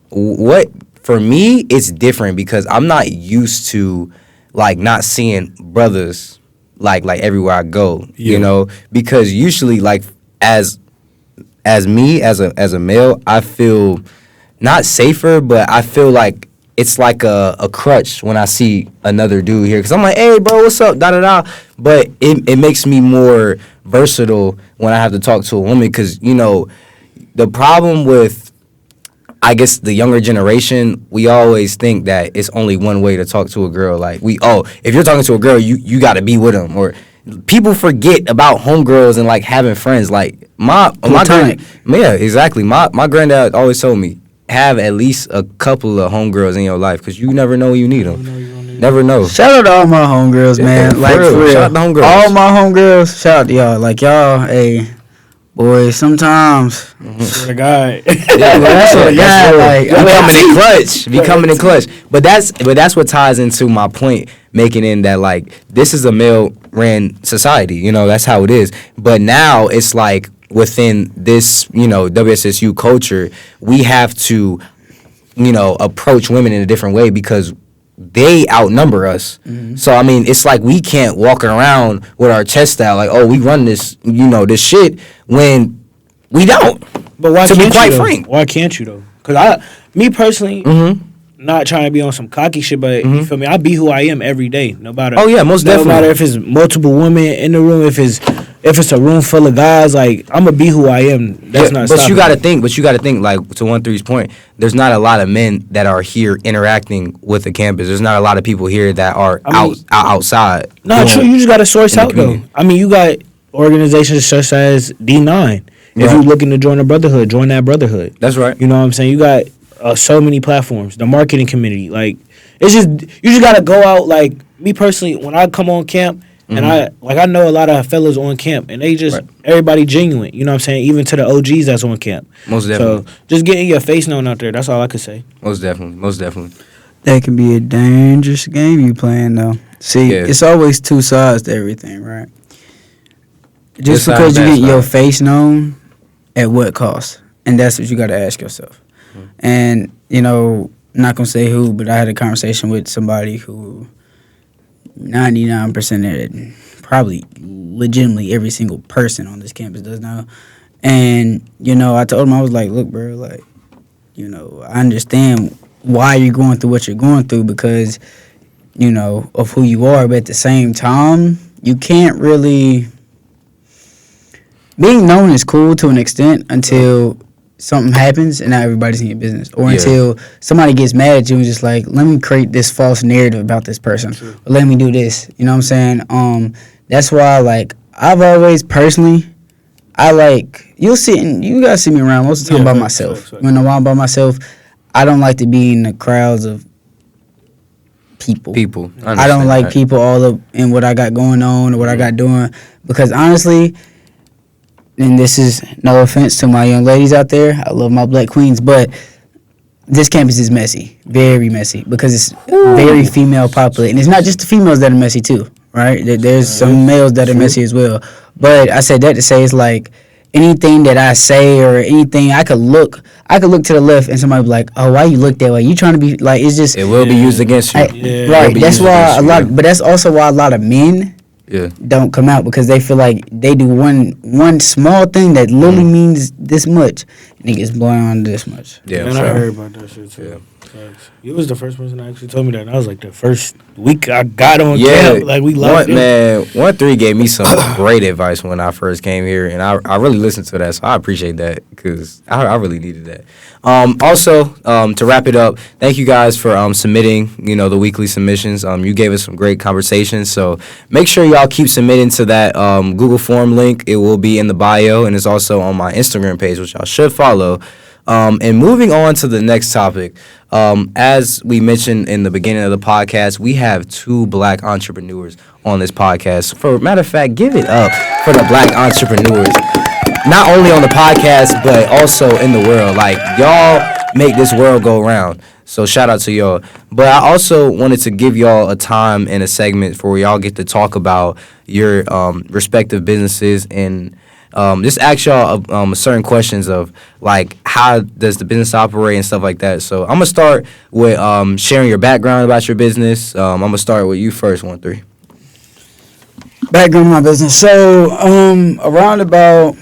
what, for me, it's different because I'm not used to, like, not seeing brothers, like everywhere I go, you know? Because usually, like, as me, as a male, I feel not safer, but I feel like it's like a crutch when I see another dude here. Because I'm like, hey, bro, what's up? Da-da-da. But it makes me more versatile when I have to talk to a woman. Because, you know, the problem with, I guess, the younger generation, we always think that it's only one way to talk to a girl. Like, if you're talking to a girl, you got to be with them. Or people forget about homegirls and, like, having friends. Like, my yeah, exactly. My granddad always told me, have at least a couple of homegirls in your life because you never know when you need them. Never know. Shout out to all my homegirls, man. for Like, real. for real. Shout out to homegirls. All my homegirls, shout out to y'all. Like, y'all, hey, boy, sometimes. Swear to God. That's what God, like, Be coming in clutch. But that's what ties into my point, making in that, like, this is a male ran society, you know, that's how it is. But now it's like within this, you know, WSSU culture, we have to, you know, approach women in a different way because they outnumber us. So I mean, it's like we can't walk around with our chest out like, oh, we run this, you know, this shit when we don't. But why To be can't quite you, though? frank. Why can't you though? Because me personally, not trying to be on some cocky shit, but you feel me? I be who I am every day, no matter. Oh, yeah, most no definitely. matter if it's multiple women in the room, if it's a room full of guys, like I'm gonna be who I am. That's not. But you got to stopping me. think, like, to 1-3's point, there's not a lot of men that are here interacting with the campus. There's not a lot of people here that are outside. No, true. You just got to source in the out though. community. I mean, you got organizations such as D9. If Right. you're looking to join a brotherhood, join that brotherhood. That's right. You know what I'm saying? You got so many platforms. The marketing community, like it's just you just gotta go out. Like me personally, when I come on camp, and I know a lot of fellas on camp, and they just everybody genuine. You know what I'm saying? Even to the OGs that's on camp. Most definitely. So just getting your face known out there. That's all I could say. Most definitely. That can be a dangerous game you playing, though. See, Yeah. it's always two sides to everything, right? Good Just side, because you bad get your side. face known at what cost? And that's what you got to ask yourself. And, you know, I'm not going to say who, but I had a conversation with somebody who 99% of probably legitimately every single person on this campus does know. And, you know, I told him, I was like, look, bro, like, you know, I understand why you're going through what you're going through because, you know, of who you are. But at the same time, you can't really... Being known is cool to an extent until something happens and now everybody's in your business. Or until somebody gets mad at you and just like, let me create this false narrative about this person. Or let me do this. You know what I'm saying? That's why, like, I've always personally... I like, you guys see me around most of the time by myself. When I'm by myself, I don't like to be in the crowds of people. I don't like people all up in what I got going on or what I got doing. Because honestly, and this is no offense to my young ladies out there, I love my black queens, but this campus is messy, very messy, because it's very female populated. And it's not just the females that are messy too, right? There's some males that are messy as well. But I said that to say it's like anything that I say or anything, I could look to the left and somebody be like, oh, why you look that way? You trying to be like, it's just... It will be used against you. Right, that's why but that's also why a lot of men don't come out because they feel like they do one small thing that literally means this much and it gets blown on this much. Yeah, man, I heard about that shit too. Yeah. You was the first person that actually told me that. And I was like the first week I got on camp. Like we loved it. Man, 1-3 gave me some great advice when I first came here, and I really listened to that, so I appreciate that because I really needed that. Also, to wrap it up, thank you guys for submitting, you know, the weekly submissions. You gave us some great conversations, so make sure y'all keep submitting to that Google form link. It will be in the bio, and it's also on my Instagram page, which y'all should follow. And moving on to the next topic, as we mentioned in the beginning of the podcast, we have 2 black entrepreneurs on this podcast. For matter of fact, give it up for the black entrepreneurs. Not only on the podcast, but also in the world. Like, y'all make this world go round. So shout out to y'all. But I also wanted to give y'all a time and a segment for where y'all get to talk about your respective businesses and just ask y'all certain questions of like how does the business operate and stuff like that. So I'm gonna start with sharing your background about your business. I'm gonna start with you first, 1-3. Background of my business. So around about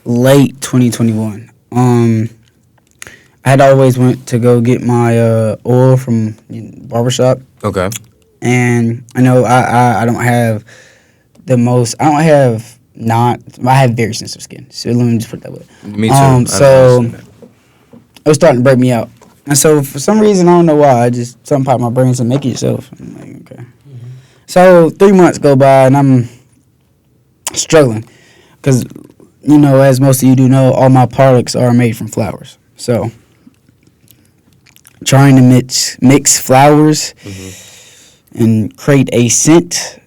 late 2021, I had always went to go get my oil from barbershop. Okay. And I know I don't have the most. I have very sensitive skin. So let me just put it that way. Me too. So it was starting to break me out, and so for some reason I don't know why, something popped in my brain and said, "Make it yourself." I'm like, okay. Mm-hmm. So 3 months go by and I'm struggling because, you know, as most of you do know, all my products are made from flowers. So trying to mix flowers and create a scent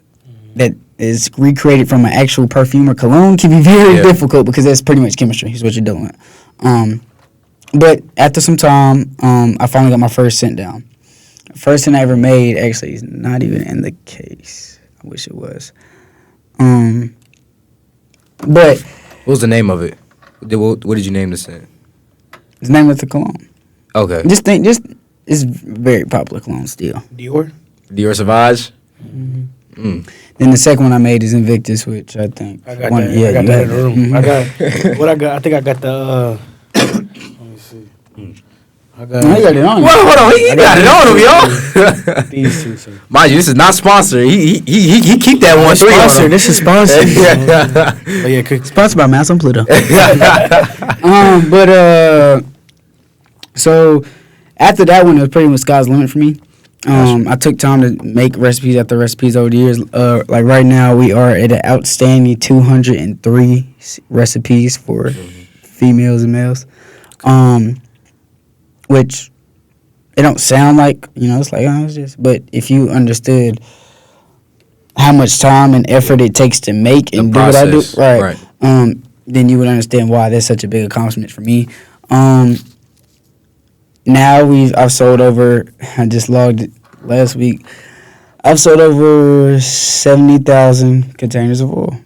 that is recreated from an actual perfume or cologne can be very difficult because that's pretty much chemistry is what you're dealing with. But after some time, I finally got my first scent down. The first scent I ever made actually is not even in the case. I wish it was. But what was the name of it? What did you name the scent? His name was the cologne. Okay. It's very popular cologne still. Dior Sauvage. Mm-hmm. Then the second one I made is Invictus, which I think I got that. Yeah, I got that in the room. Mm-hmm. I think I got the. Let me see. I got. No, you got it on. Well, hold on, he got it on him, y'all. These two, sir. Mind you, this is not sponsored. He keep that 1-3. Sponsored. This is sponsored. But yeah, sponsored by Mouse on Pluto. So after that one, it was pretty much sky's limit for me. I took time to make recipes after recipes over the years. Like right now, we are at an outstanding 203 recipes for females and males. Which it don't sound like, you know, it's like, oh, it's just, but if you understood how much time and effort it takes to make and do what I do, right. Then you would understand why that's such a big accomplishment for me. Now I've sold over, I just logged it last week, I've sold over 70,000 containers of oil.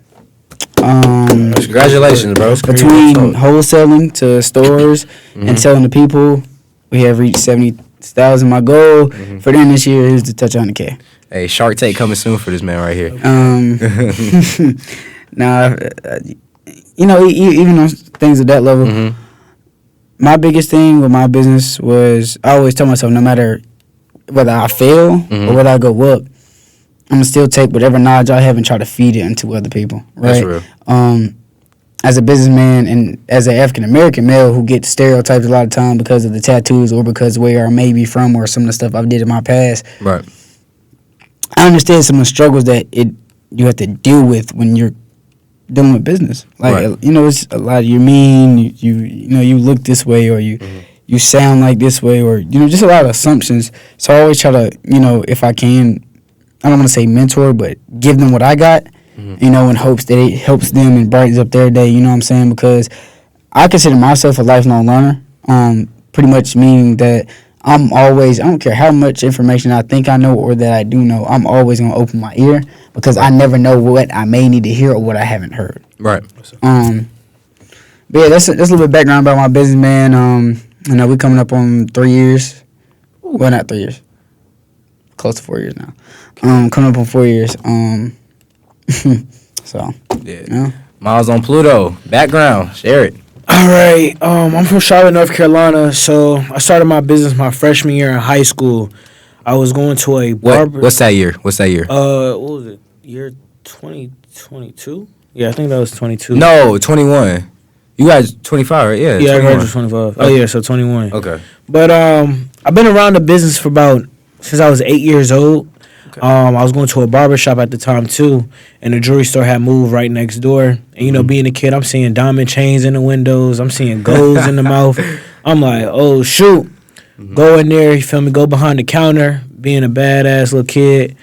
Congratulations, bro. Between wholesaling to stores and selling to people, we have reached 70,000. My goal for them this year is to touch 100K. Hey, Shark Tank coming soon for this man right here. Now, even on things at that level, my biggest thing with my business was I always tell myself, no matter whether I fail or whether I go up, I'm gonna still take whatever knowledge I have and try to feed it into other people. Right? That's real. As a businessman and as an African American male who gets stereotyped a lot of time because of the tattoos or because where I may be from or some of the stuff I've did in my past. Right. I understand some of the struggles that you have to deal with when you're dealing with business. Like it's a lot. You're mean. You look this way or you sound like this way or just a lot of assumptions. So I always try to if I can, I don't want to say mentor, but give them what I got. In hopes that it helps them and brightens up their day. You know what I'm saying? Because I consider myself a lifelong learner. Pretty much meaning that I'm always, I don't care how much information I think I know or that I do know, I'm always going to open my ear because I never know what I may need to hear or what I haven't heard. Right. But yeah, that's a little bit of background about my business, man. We're coming up on 3 years. Well, not 3 years. Close to 4 years now. Coming up on 4 years. So, yeah. Miles on Pluto. Background. Share it. All right. I'm from Charlotte, North Carolina. So I started my business my freshman year in high school. I was going to a barber. What's that year? What was it? Year 2022? Yeah, I think that was 22. No, 21. You guys 25, right? Yeah. Yeah, I graduated 25. Oh yeah, so 21. Okay. But I've been around the business since I was 8 years old. Okay. I was going to a barber shop at the time too, and the jewelry store had moved right next door. And being a kid, I'm seeing diamond chains in the windows. I'm seeing golds in the mouth. I'm like, oh shoot, go in there. You feel me? Go behind the counter, being a badass little kid.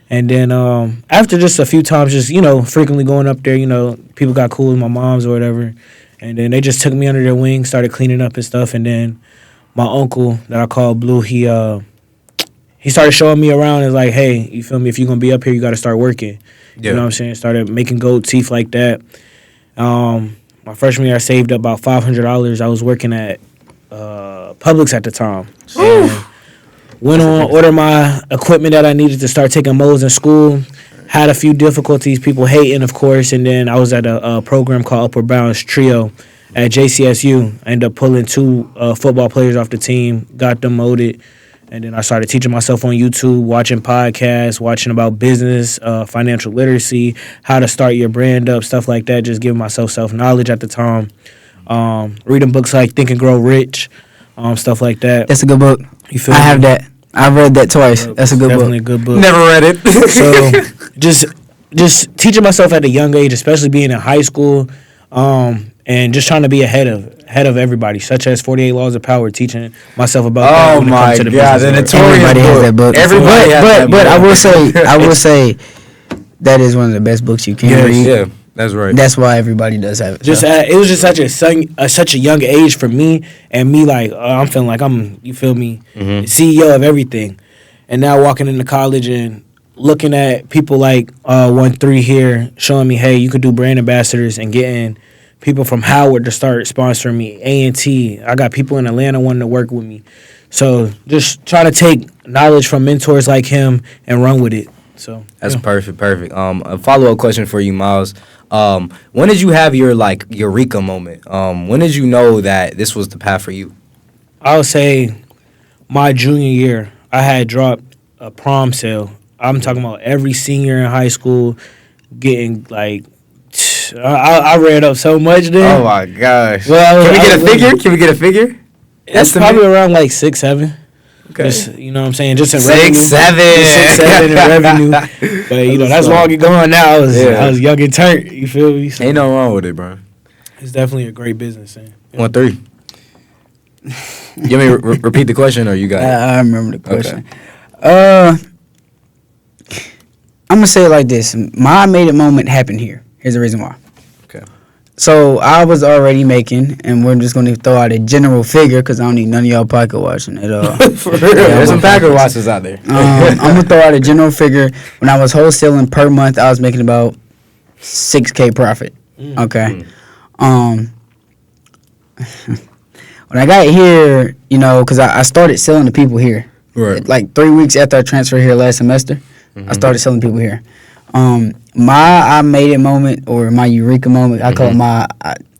And then after just a few times, just frequently going up there, people got cool with my moms or whatever, and then they just took me under their wing, started cleaning up and stuff. And then my uncle that I call Blue, he started showing me around and like, hey, you feel me? If you're going to be up here, you got to start working. Yeah. You know what I'm saying? Started making gold teeth like that. My freshman year, I saved up about $500. I was working at Publix at the time. And went on, ordered my equipment that I needed to start taking molds in school. Had a few difficulties, people hating, of course. And then I was at a program called Upward Bounds Trio at JCSU. I ended up pulling 2 football players off the team, got them molded. And then I started teaching myself on YouTube, watching podcasts, watching about business, financial literacy, how to start your brand up, stuff like that, just giving myself self-knowledge at the time. Reading books like Think and Grow Rich, stuff like that. That's a good book. You feel I me? have that. I've read that twice. That's a good Definitely book. a good book. Never read it. So just teaching myself at a young age, especially being in high school, and just trying to be ahead of everybody, such as 48 Laws of Power, teaching myself about that when it comes to the business. The notorious everybody has that book. Everybody has that book. But I will say that is one of the best books you can read. Yeah, that's right. That's why everybody does have it. It was just such a young age for me, and me like I'm feeling like I'm, you feel me, CEO of everything, and now walking into college and looking at people like 1-3 here showing me, hey, you could do brand ambassadors and getting people from Howard to start sponsoring me, A&T. I got people in Atlanta wanting to work with me. So just trying to take knowledge from mentors like him and run with it. So that's perfect. A follow-up question for you, Miles. When did you have your eureka moment? When did you know that this was the path for you? I would say my junior year, I had dropped a prom sale. I'm talking about every senior in high school getting like, I read up so much then. Oh my gosh! Well, Can we get a figure? It's probably around like 6, 7. Okay. Just, you know what I'm saying? Just in 6, 7. 6, 7 in revenue. But that's long ago now. I was young and turned. You feel me? So ain't no wrong with it, bro. It's definitely a great business. 1-3. You want me repeat the question, or you got it? I remember the question. Okay. I'm gonna say it like this: my made it moment happened here. Here's the reason why. Okay. So I was already making, and we're just going to throw out a general figure because I don't need none of y'all pocket watching at all. For real. There's some pocket watchers out there. I'm going to throw out a general figure. When I was wholesaling per month, I was making about $6K profit. Okay. When I got here, you know, because I started selling to people here. Right. Like 3 weeks after I transferred here last semester, I started selling people here. My I made it moment, or my eureka moment, I call it my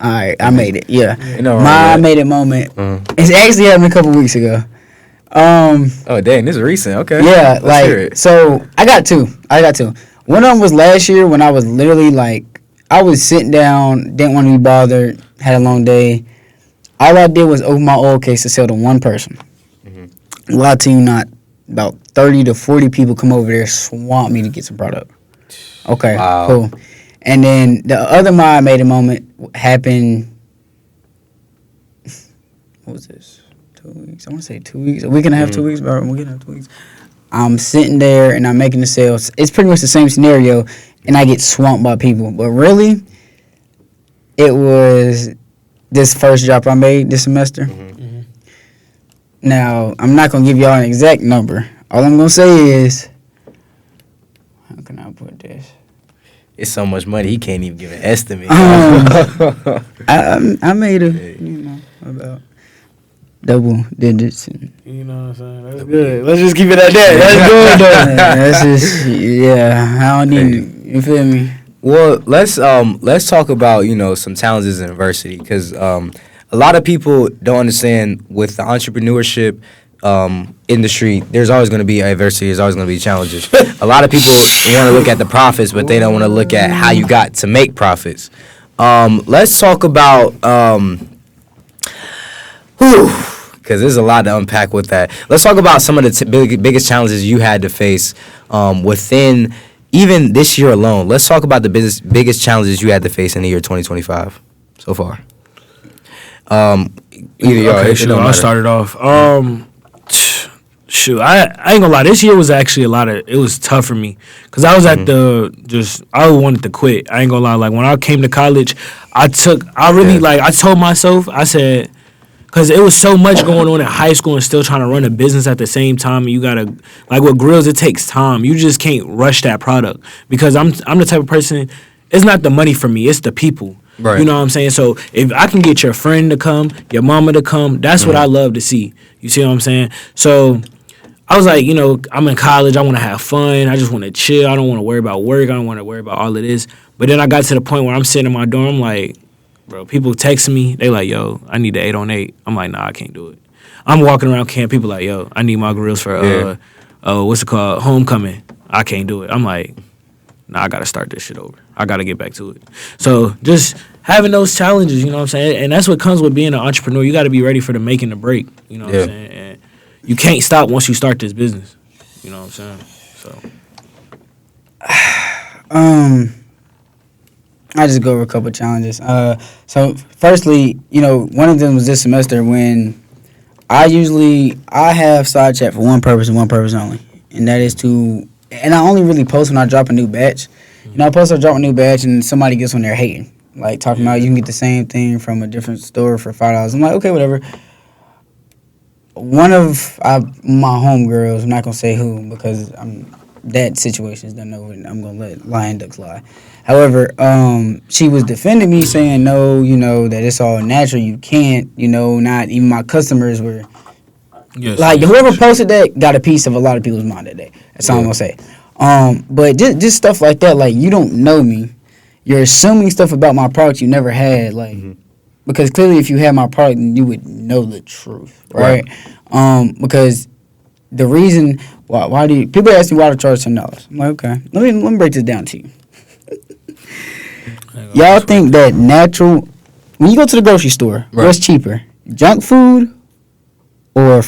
I made it. Yeah. My I made it moment. It's actually happened a couple weeks ago. Oh dang, this is recent. Okay. Yeah, Let's hear it. so I got two. One of them was last year when I was literally like, I was sitting down, didn't want to be bothered, had a long day. All I did was open my oil case to sell to one person. Lie to you not, about 30 to 40 people come over there, swamp me to get some product. Okay, cool. And then the other I made a moment happened, what was this? 2 weeks? I want to say 2 weeks. A week and a half, 2 weeks, about a week and a half, 2 weeks. I'm sitting there and I'm making the sales. It's pretty much the same scenario, and I get swamped by people. But really, it was this first drop I made this semester. Now, I'm not going to give y'all an exact number. All I'm going to say is, how can I put this? It's so much money, he can't even give an estimate. I made about double digits. You know what I'm saying? That's good. Let's just keep it at that. That's good, though. That's just, I don't need, you feel me? Well, let's talk about, some challenges and adversity, because a lot of people don't understand with the entrepreneurship industry, there's always going to be adversity, there's always going to be challenges. A lot of people want to look at the profits, but they don't want to look at how you got to make profits. Let's talk about, because there's a lot to unpack with that. Let's talk about some of the biggest challenges you had to face within even this year alone. Let's talk about the biggest challenges you had to face in the year 2025 so far. I'll start it off. Shoot, I ain't gonna lie. This year was actually it was tough for me because I was at I wanted to quit. I ain't gonna lie. Like when I came to college, I told myself, I said, because it was so much going on in high school and still trying to run a business at the same time. You gotta, like with Grillz, it takes time. You just can't rush that product because I'm the type of person. It's not the money for me. It's the people. Right. You know what I'm saying? So if I can get your friend to come, your mama to come, that's what I love to see. You see what I'm saying? So I was like, I'm in college. I want to have fun. I just want to chill. I don't want to worry about work. I don't want to worry about all of this. But then I got to the point where I'm sitting in my dorm, I'm like, bro, people texting me. They like, yo, I need the 8 on 8. I'm like, nah, I can't do it. I'm walking around camp. People like, yo, I need my Grillz for, what's it called? Homecoming. I can't do it. I'm like, nah, I got to start this shit over. I got to get back to it. So just having those challenges, you know what I'm saying? And that's what comes with being an entrepreneur. You got to be ready for the make and the break, you know what I'm saying? And you can't stop once you start this business, you know what I'm saying? So. I just go over a couple of challenges. So firstly, one of them was this semester when I have side chat for one purpose and one purpose only. And that is and I only really post when I drop a new batch. I drop a new batch and somebody gets on there hating. Like talking about you can get the same thing from a different store for $5. I'm like, okay, whatever. One of my homegirls, I'm not gonna say who because that situation is done over and I'm gonna let lion ducks lie. However, she was defending me saying no, that it's all natural. You can't, not even my customers were whoever posted that got a piece of a lot of people's mind that day. That's all I'm gonna say. But just stuff like that, like you don't know me. You're assuming stuff about my product you never had, because clearly if you had my product, you would know the truth, right? Because the reason why do people ask me why to charge $10? I'm like, okay, let me break this down to you. Y'all think that natural, when you go to the grocery store, what's cheaper, junk food or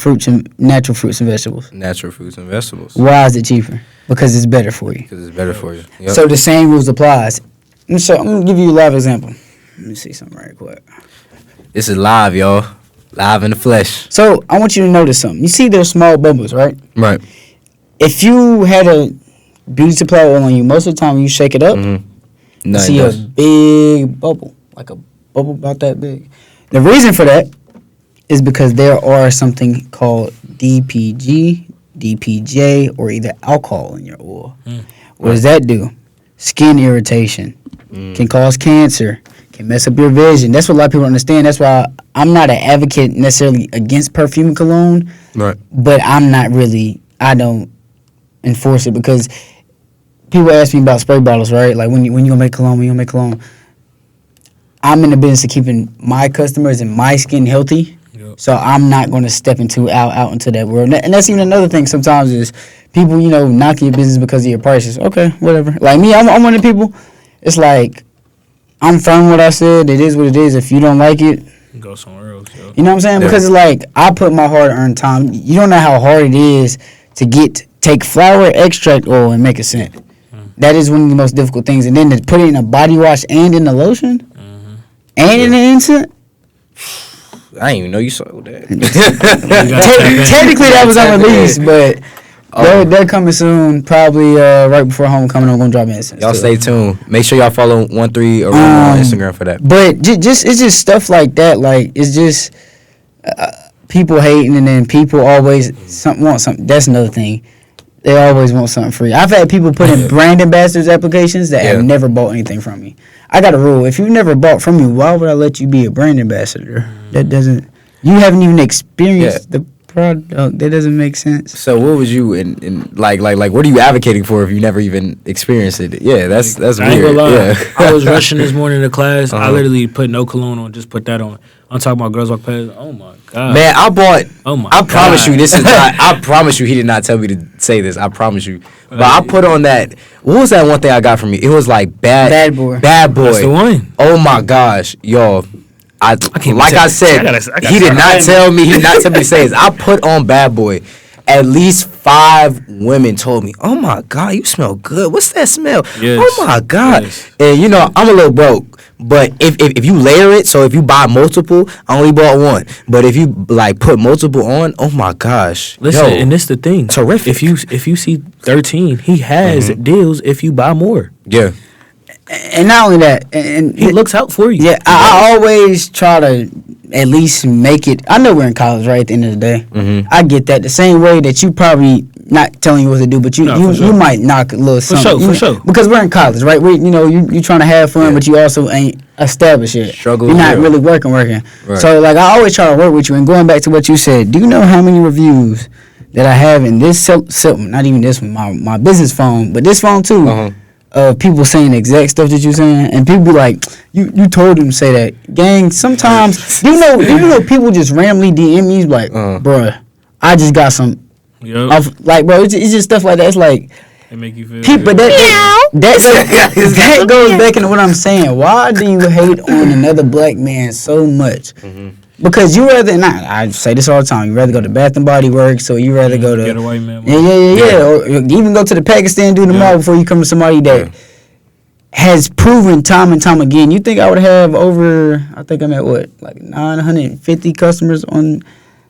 natural fruits and vegetables? Natural fruits and vegetables. Why is it cheaper? Because it's better for you. Because it's better for you. Yep. So the same rules applies. So I'm going to give you a live example. Let me see something right quick. This is live, y'all. Live in the flesh. So I want you to notice something. You see there's small bubbles, right? Right. If you had a beauty supply oil on you, most of the time when you shake it up, you see a big bubble, like a bubble about that big. The reason for that is because there are something called DPG, DPJ, or either alcohol in your oil. What does that do? Skin irritation, can cause cancer, can mess up your vision. That's what a lot of people don't understand. That's why I'm not an advocate necessarily against perfume and cologne, Right. but I don't enforce it because people ask me about spray bottles, right? Like when you gonna make cologne, when you gonna make cologne. I'm in the business of keeping my customers and my skin healthy. Yep. So I'm not going to step out into that world. And that's even another thing sometimes is people, knock your business because of your prices. Okay, whatever. Like me, I'm one of the people, it's like, I'm firm with what I said. It is what it is. If you don't like it, Go somewhere else, yo. you know what I'm saying? Yeah. Because it's like, I put my hard-earned time. You don't know how hard it is to take flower extract oil and make a scent. That is one of the most difficult things. And then to put it in a body wash and in the lotion and in the incense. I didn't even know you sold that. Technically, that was unreleased, but they're coming soon. Probably right before homecoming. I'm gonna drop incense. Y'all too. stay tuned. Make sure y'all follow 13 Aroma on Instagram for that. But it's just stuff like that. Like it's just people hating, and then people always want something. That's another thing. They always want something free. I've had people put in brand ambassadors applications that have never bought anything from me. I got a rule. If you've never bought from me, why would I let you be a brand ambassador? That doesn't. You haven't even experienced the product. That doesn't make sense. So what was you in like what are you advocating for if you never even experienced it? Yeah, that's I ain't weird. gonna lie. Yeah. I was rushing this morning to class. I literally put no cologne on, just put that on. I'm talking about girls walk past. Oh my god. Man, I bought. Oh my I promise God. you, this is not. I promise you, he did not tell me to say this. I promise you. But I put on that. What was that one thing I got from you? It was like Bad Boy. Bad Boy. That's the one. Oh my gosh, yo. I can't like tell- I said, I gotta he did start not hiding. tell me. He did not tell me to say this. I put on Bad Boy. At least 5 women told me, "Oh my god, you smell good. What's that smell? Yes. Oh my god." Yes. And I'm a little broke. But if you layer it, so if you buy multiple, I only bought one. But if you like put multiple on, oh my gosh. Listen, Yo, and this the thing. terrific. If you see 13, he has deals if you buy more. yeah. And not only that, and He looks out for you. yeah, I always try to at least make it. I know we're in college, right? At the end of the day, I get that. The same way that you probably not telling you what to do, but you for sure. you might knock a little something. For sure. Because we're in college, right? You trying to have fun, but you also ain't established yet. Struggle You're is not real. really working. Right. So like I always try to work with you. And going back to what you said, do you know how many reviews that I have in this not even this one, my business phone, but this phone too. People saying the exact stuff that you're saying, and people be like, "You told him to say that." Gang, sometimes do you know people just randomly DM me like, "Bruh, I just got some." Yep. Like, bro, it's just stuff like that. It's like They make you feel people good. that goes back into what I'm saying. Why do you hate on another black man so much? Because you rather not. I say this all the time. You rather go to Bath and Body Works, so you rather go to Get a white man. yeah. Or even go to the Pakistan, do the mall before you come to somebody that has proven time and time again. You think I would have over? I think I'm at what, like 950 customers on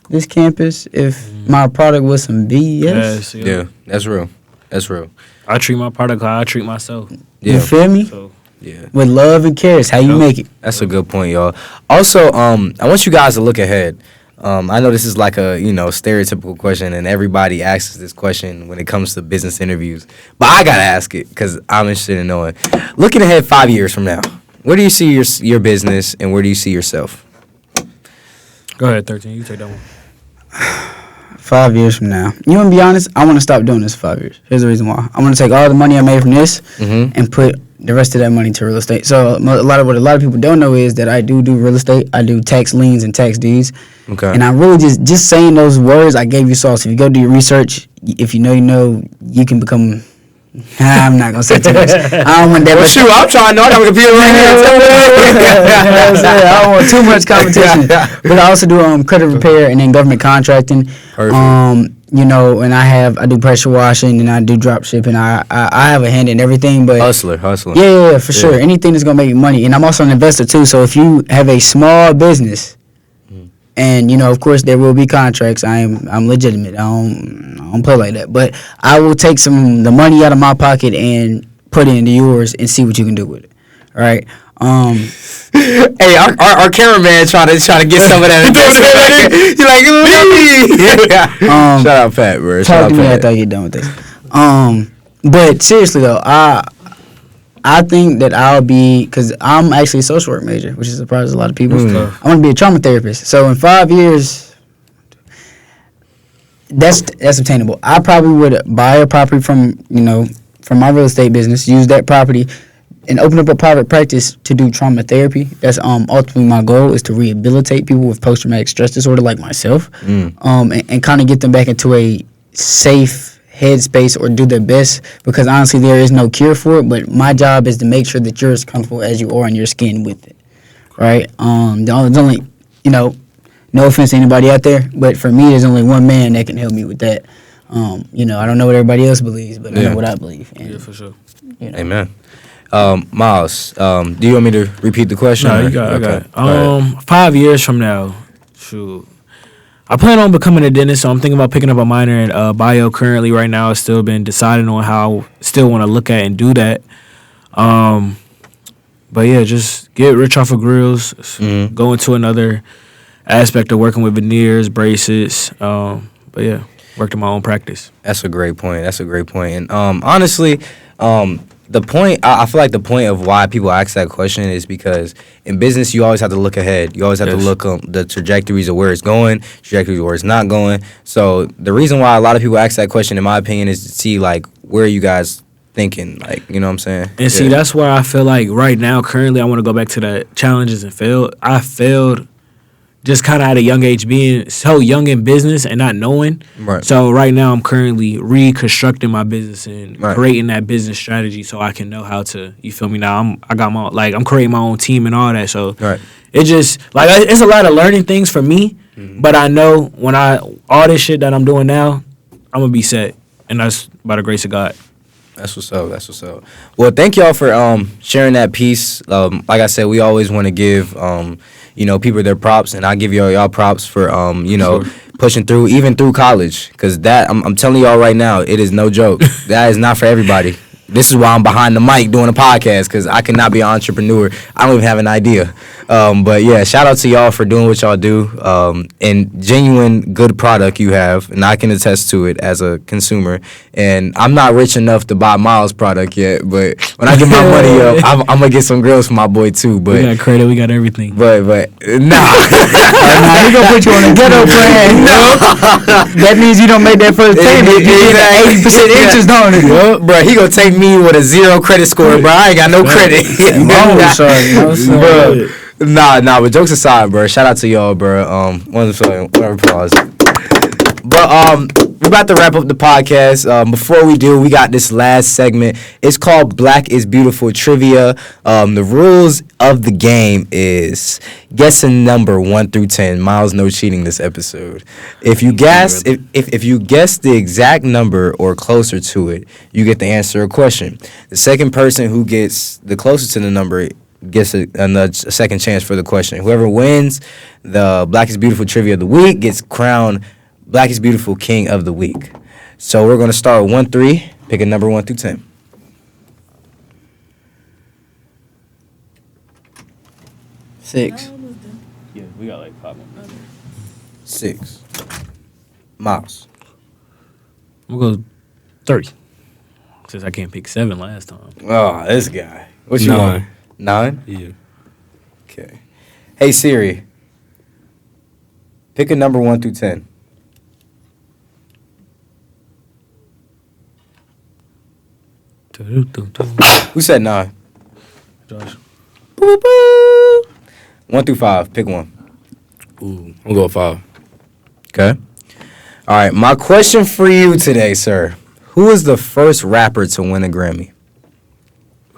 this campus if my product was some BS. Yes, Yeah, that's real. That's real. I treat my product how I treat myself. Yeah. You feel me? So Yeah. With love and care, it's how you make it. That's a good point, y'all. Also, I want you guys to look ahead. I know this is like a stereotypical question, and everybody asks this question when it comes to business interviews. But I gotta ask it because I'm interested in knowing. Looking ahead 5 years from now, where do you see your business, and where do you see yourself? go ahead, 13. You take that one. 5 years from now, you want to be honest? I want to stop doing this for 5 years. Here's the reason why. I want to take all the money I made from this and put the rest of that money to real estate. So what a lot of people don't know is that I do real estate. I do tax liens and tax deeds. Okay. And I'm really just saying those words. I gave you sauce. If you go do your research, if you know, you can become. I'm not gonna say too much. I don't want that. Well, shoot, I'm trying to know. I have a computer right here. I don't want too much competition. But I also do credit repair and then government contracting. Perfect. And I do pressure washing and I do drop shipping. I have a hand in everything, but Hustler. yeah, for sure. Anything that's gonna make you money. And I'm also an investor too. So if you have a small business, and of course there will be contracts. I'm legitimate. I don't play like that. But I will take the money out of my pocket and put it into yours and see what you can do with it. All right. Hey, our cameraman trying to get some of that. He's like, shout out Pat, bro. Shout Talk out to me Pat. after I get done with this. But seriously though, I think that I'll be, because I'm actually a social work major, which surprises a lot of people. I want to be a trauma therapist. So in 5 years, that's obtainable. I probably would buy a property from my real estate business, use that property, and open up a private practice to do trauma therapy. That's ultimately my goal, is to rehabilitate people with post-traumatic stress disorder like myself, and kind of get them back into a safe headspace or do their best, because honestly there is no cure for it, but my job is to make sure that you're as comfortable as you are in your skin with it, right? There's only, no offense to anybody out there, but for me there's only one man that can help me with that. I don't know what everybody else believes, but I know what I believe. And, yeah, for sure. Amen. Miles, do you want me to repeat the question? No, you got it. I got it. 5 years from now, shoot, I plan on becoming a dentist, so I'm thinking about picking up a minor in bio currently. Right now, it's still been deciding on how I still want to look at and do that. But yeah, just get rich off of Grillz, go into another aspect of working with veneers, braces. But yeah, work in my own practice. That's a great point. And honestly, the point, I feel like the point of why people ask that question is because in business, you always have to look ahead. You always have to look the trajectories of where it's going, trajectories of where it's not going. So the reason why a lot of people ask that question, in my opinion, is to see, like, where are you guys thinking? Like, you know what I'm saying? And see, that's where I feel like right now, currently, I want to go back to the challenges and fail. I failed just kind of at a young age, being so young in business and not knowing. Right. So right now I'm currently reconstructing my business and creating that business strategy so I can know how to, you feel me? Now I'm creating my own team and all that. So it just, like, it's a lot of learning things for me, but I know when all this shit that I'm doing now, I'm going to be set. And that's by the grace of God. That's what's up. Well, thank y'all for sharing that piece. Like I said, we always want to give people their props, and I give y'all props for pushing through, even through college, because that I'm telling y'all right now, it is no joke. That is not for everybody. This is why I'm behind the mic doing a podcast, because I cannot be an entrepreneur. I don't even have an idea. But yeah, shout out to y'all for doing what y'all do. And genuine good product you have, and I can attest to it as a consumer. And I'm not rich enough to buy Miles' product yet, but when I get my money up, I'm gonna get some grills for my boy too. But we got credit, we got everything. But nah, he gonna put you on a ghetto plan. That means you don't make that first payment. You get 80% interest on it. Well, bro, he gonna take me with a 0 credit score, bro. I ain't got no credit. Nah, but jokes aside, bro. Shout out to y'all, bro. One applause. But we're about to wrap up the podcast. Before we do, we got this last segment. It's called Black is Beautiful Trivia. The rules of the game is guessing number 1 through 10. Miles, no cheating this episode. If you guess if you guess the exact number or closer to it, you get to answer a question. The second person who gets the closest to the number gets a second chance for the question. Whoever wins the Black is Beautiful Trivia of the week gets crowned Black is Beautiful King of the Week. So we're going to start with 1-3. Pick a number 1 through 10. 6. Yeah, we got like 5 more. 6. Miles. I'm going to go 30. Since I can't pick 7 last time. Oh, this guy. What you want? 9? Yeah. Okay. Hey, Siri. Pick a number 1 through 10. Who said 9? Josh. Boo, boo. 1 through 5. Pick one. Ooh, I'm going 5. Okay. All right. My question for you today, sir. Who was the first rapper to win a Grammy?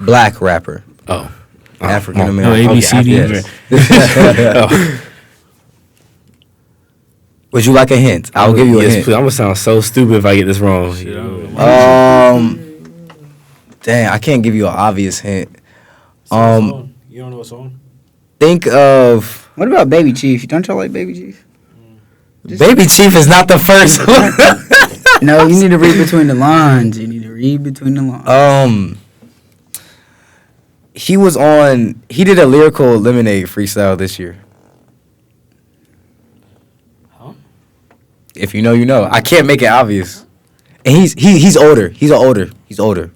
Black rapper. Oh. African American. Oh, ABCD. Yes. Would you like a hint? I'll give you a hint. Please. I'm going to sound so stupid if I get this wrong. Dang, I can't give you an obvious hint. You don't know a song? Think of... What about Baby Chief? Don't y'all like Baby Chief? Baby Chief is not the first one. No, you need to read between the lines. He did a Lyrical Lemonade freestyle this year. Huh? If you know, you know. I can't make it obvious. And he's older. He's older.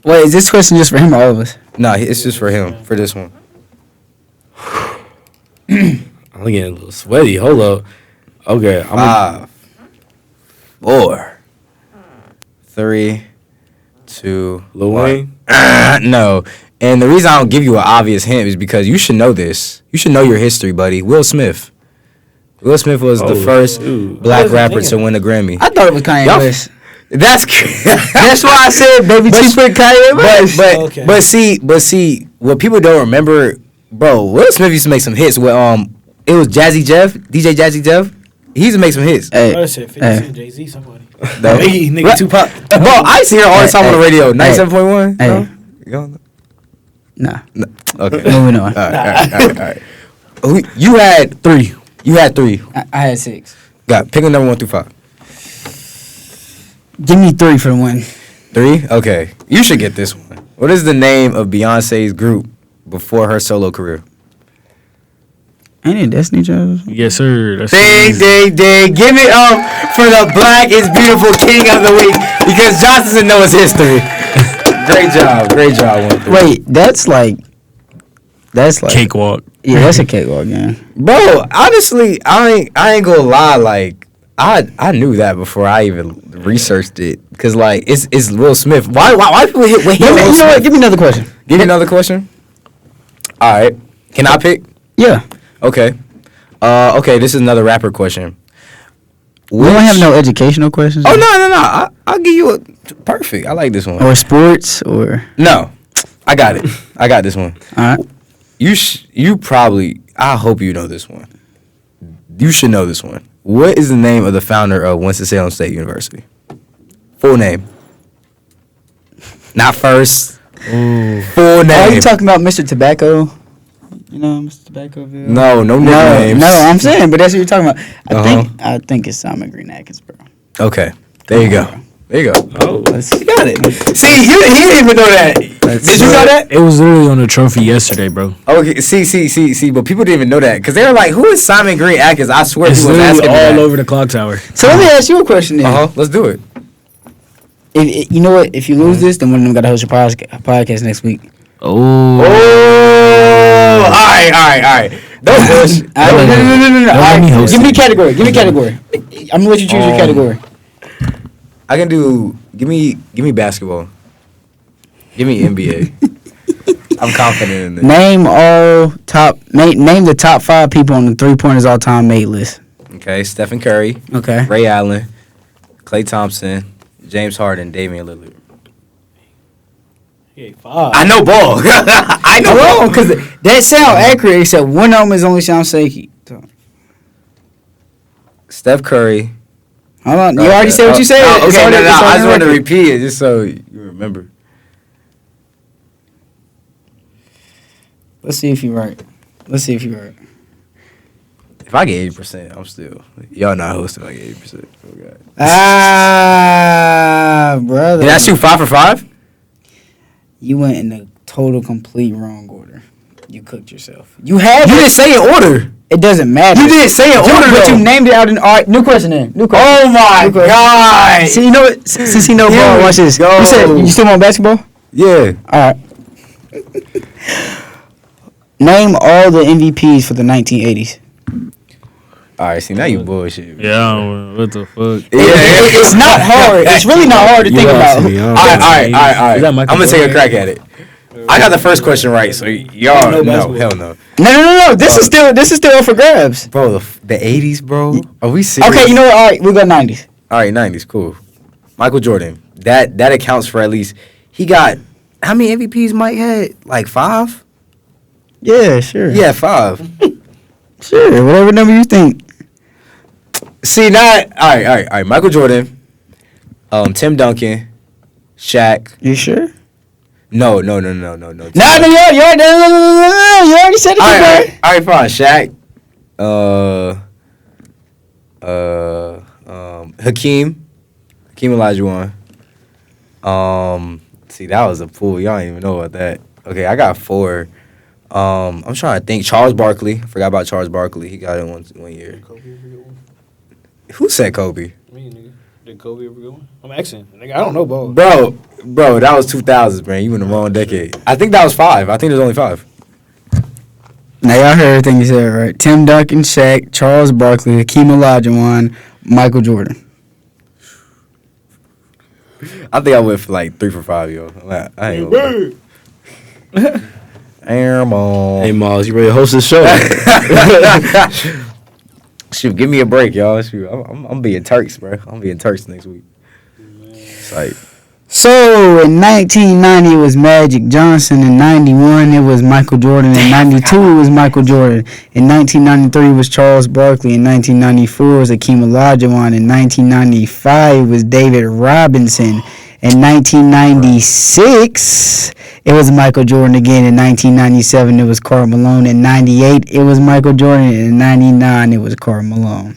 Wait, is this question just for him or all of us? No, it's just for him for this one. I'm getting a little sweaty. Hold up. Okay. 5, 4, 3, 2. Lil 1. Wayne. No. And the reason I don't give you an obvious hint is because you should know this. You should know your history, buddy. Will Smith. Will Smith was the first black rapper to win a Grammy. I thought it was Kanye West. That's That's why I said baby T put Kanye West. But see, what people don't remember, bro. Will Smith used to make some hits with it was Jazzy Jeff, DJ Jazzy Jeff. He used to make some hits. I said 50 Cent, Jay-Z, somebody. No. Nigga Tupac. Bro, I used to hear it all the time on the radio. 97.1. Hey. No? Nah. No. Okay. Moving on. All right. You had 3. You had 3. I had 6. Got pick a number 1 through 5. Give me 3 for the win. 3? Okay. You should get this one. What is the name of Beyonce's group before her solo career? Ain't it Destiny Child? Yes, sir. That's Ding. Give it up for the Black is Beautiful King of the Week because Josh doesn't know his history. Great job. 1-3. Wait, that's like cakewalk. Yeah, that's a cakewalk, yeah. Bro, honestly, I ain't gonna lie. Like, I knew that before I even researched it. Cause like it's Will Smith. Why people hit? Wait, You know what? Give me another question. Give me another question. All right, can I pick? Yeah. Okay. Okay. This is another rapper question. We don't have no educational questions. Oh no! I'll give you a perfect. I like this one. Or sports or No, I got it. I got this one. all right. You probably. I hope you know this one. You should know this one. What is the name of the founder of Winston-Salem State University? Full name. Not first. Ooh. Full name. Are you talking about Mr. Tobacco? You know Mr. Tobacco? No names. No, I'm saying, but that's what you're talking about. Uh-huh. I think it's Simon Green Atkins, bro. Okay. There you go. There you go. Oh. You got it. See, he didn't even know that. Did you know that? It was literally on the trophy yesterday, bro. Okay. See. But people didn't even know that because they were like, "Who is Simon Green Atkins?" I swear It's people was literally asking me all that. over the clock tower. So let me ask you a question then. Let's do it. If you know what? If you lose this, then one of them got to host a podcast next week. Oh. All right. Don't push. No. All let me right, host give me it. category. I'm gonna let you choose your category. I can do. Give me basketball. Give me NBA. I'm confident in this. Name the top 5 people on the 3-pointers all time made list. Okay, Stephen Curry, Okay. Ray Allen, Klay Thompson, James Harden, Damian Lillard. He ain't 5. I know ball. I know ball because that sound accurate, except one of them is only Sean Seiki. Steph Curry. Hold on, you already said what you said. Okay, It's already- no, it's I already just wanted to record. repeat it just so you remember. Let's see if you're right. If I get 80%, I'm still. Y'all not hosting if I get 80%. Oh, God. Ah, brother. Did I shoot 5 for 5? You went in the total complete wrong order. You cooked yourself. You had You didn't say in order. It doesn't matter. You didn't say in order, but though. you named it out in. All right, new question then. New question. Oh, my New question. God. See, you know what? Since he know Here ball, we watch this. go. You said you still want basketball? Yeah. All right. Name all the MVPs for the 1980s. All right, see, now you bullshit. Yeah, what the fuck? It's not hard. It's really not hard to think about. All right. Is that I'm Michael going to take a Jordan? crack at it. I got the first question right, so y'all, No no, basketball. hell no. No. This is still up for grabs. Bro, the 80s, bro? Are we serious? Okay, you know what? All right, we got 90s. All right, 90s, cool. Michael Jordan. That accounts for at least, he got, how many MVPs Mike had? Like 5? Yeah, sure. Yeah, 5. Sure. Whatever number you think. See, not, all right. Michael Jordan, Tim Duncan, Shaq. You sure? No. No, you already said it. All right, fine. Shaq, Hakeem Olajuwon. See, that was a pool. Y'all don't even know about that. Okay, I got 4. I'm trying to think. Charles Barkley. I forgot about Charles Barkley. He got it one year. Kobe ever get one? Who said Kobe? Me, nigga. Did Kobe ever get one? I'm asking. Nigga, I don't know ball. Bro, Bro, that was 2000s, man. You in the wrong decade. I think that was 5. I think there's only 5. Now y'all heard everything you said, right? Tim Duncan, Shaq, Charles Barkley, Hakeem Olajuwon, Michael Jordan. I think I went for like 3 for 5, yo. I ain't gonna lie. Airmall. Hey, Miles, you ready to host this show? Shoot, give me a break, y'all. Shoot, I'm being Turks, bro. I'm being Turks next week. It's like, So in 1990 it was Magic Johnson. In 91 it was Michael Jordan. In 92 it was Michael Jordan. In 1993 it was Charles Barkley. In 1994 it was Hakeem Olajuwon. In 1995 it was David Robinson. In 1996 it was Michael Jordan again. In 1997 it was Karl Malone. In 98 it was Michael Jordan. In 99 it was Karl Malone.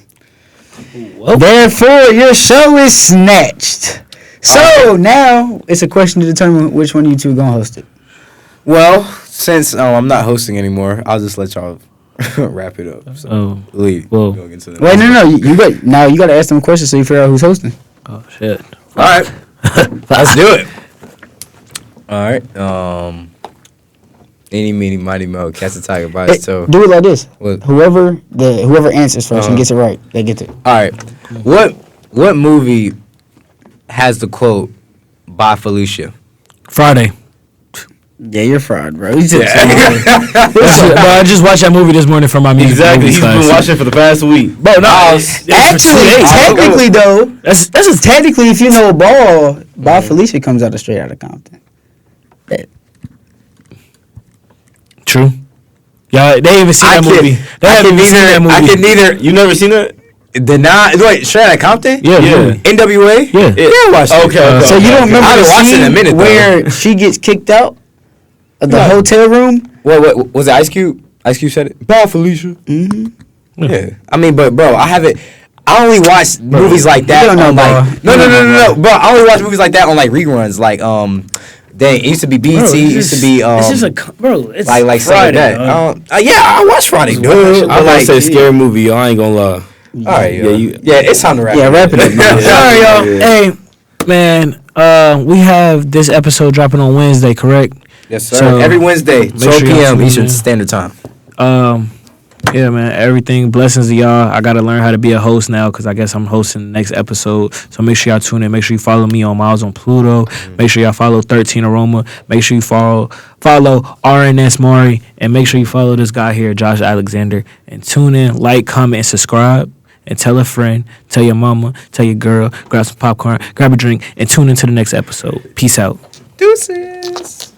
Whoa. Therefore your show is snatched. So now it's a question to determine which one of you two gonna host it. well, since I'm not hosting anymore, I'll just let y'all wrap it up. So, Lee, Whoa. go into that. Wait, no, you got now. You got to ask them a question so you figure out who's hosting. Oh shit. All right, let's do it. All right. Any, meeny, mighty, mo, catch the tiger by its toe. Do it like this. What? Whoever answers first and gets it right, they get it. All right. What movie has the quote "Bye Felicia"? Friday. Yeah, you're fried, bro. You just Bro, I just watched that movie this morning for my music. Exactly. movies He's class. been watching for the past week. Bro, no. Actually, technically though, That's just technically, if you know a ball, Bob Felicia comes out of Straight Outta Compton. true. Yeah, they even seen that movie. They haven't even seen that movie. I can neither. You never seen that? Wait, Straight Outta Compton? Yeah. NWA? Yeah. I watched it. Okay. So you don't remember I the haven't watched it in a scene minute, though. where she gets kicked out of the hotel room? What was it? Ice Cube? Ice Cube said it. Bye, Felicia. Mm-hmm. Yeah. I mean, but bro, I only watch movies like that don't know, on like bro. no, bro. I only watch movies like that on like reruns. Like it used to be BET. It used to be It's just bro. It's like stuff like Friday, that. Yeah, I watched Friday, dude. I like say scary movie. Y'all ain't gonna lie. All right, Yeah, it's time to wrap. Yeah, wrap it up, man. Sorry, y'all. Yeah. Hey, man. We have this episode dropping on Wednesday, correct? Yes, sir. So, Every Wednesday, make 12 sure y'all p.m. tune Eastern in. Standard Time. Yeah, man. Everything. Blessings to y'all. I gotta learn how to be a host now because I guess I'm hosting the next episode. So make sure y'all tune in. Make sure you follow me on Miles on Pluto. Make sure y'all follow 13 Aroma. Make sure you follow RNS Mari, and make sure you follow this guy here, Josh Alexander. And tune in, like, comment, and subscribe. And tell a friend, tell your mama, tell your girl, grab some popcorn, grab a drink, and tune into the next episode. Peace out. Deuces.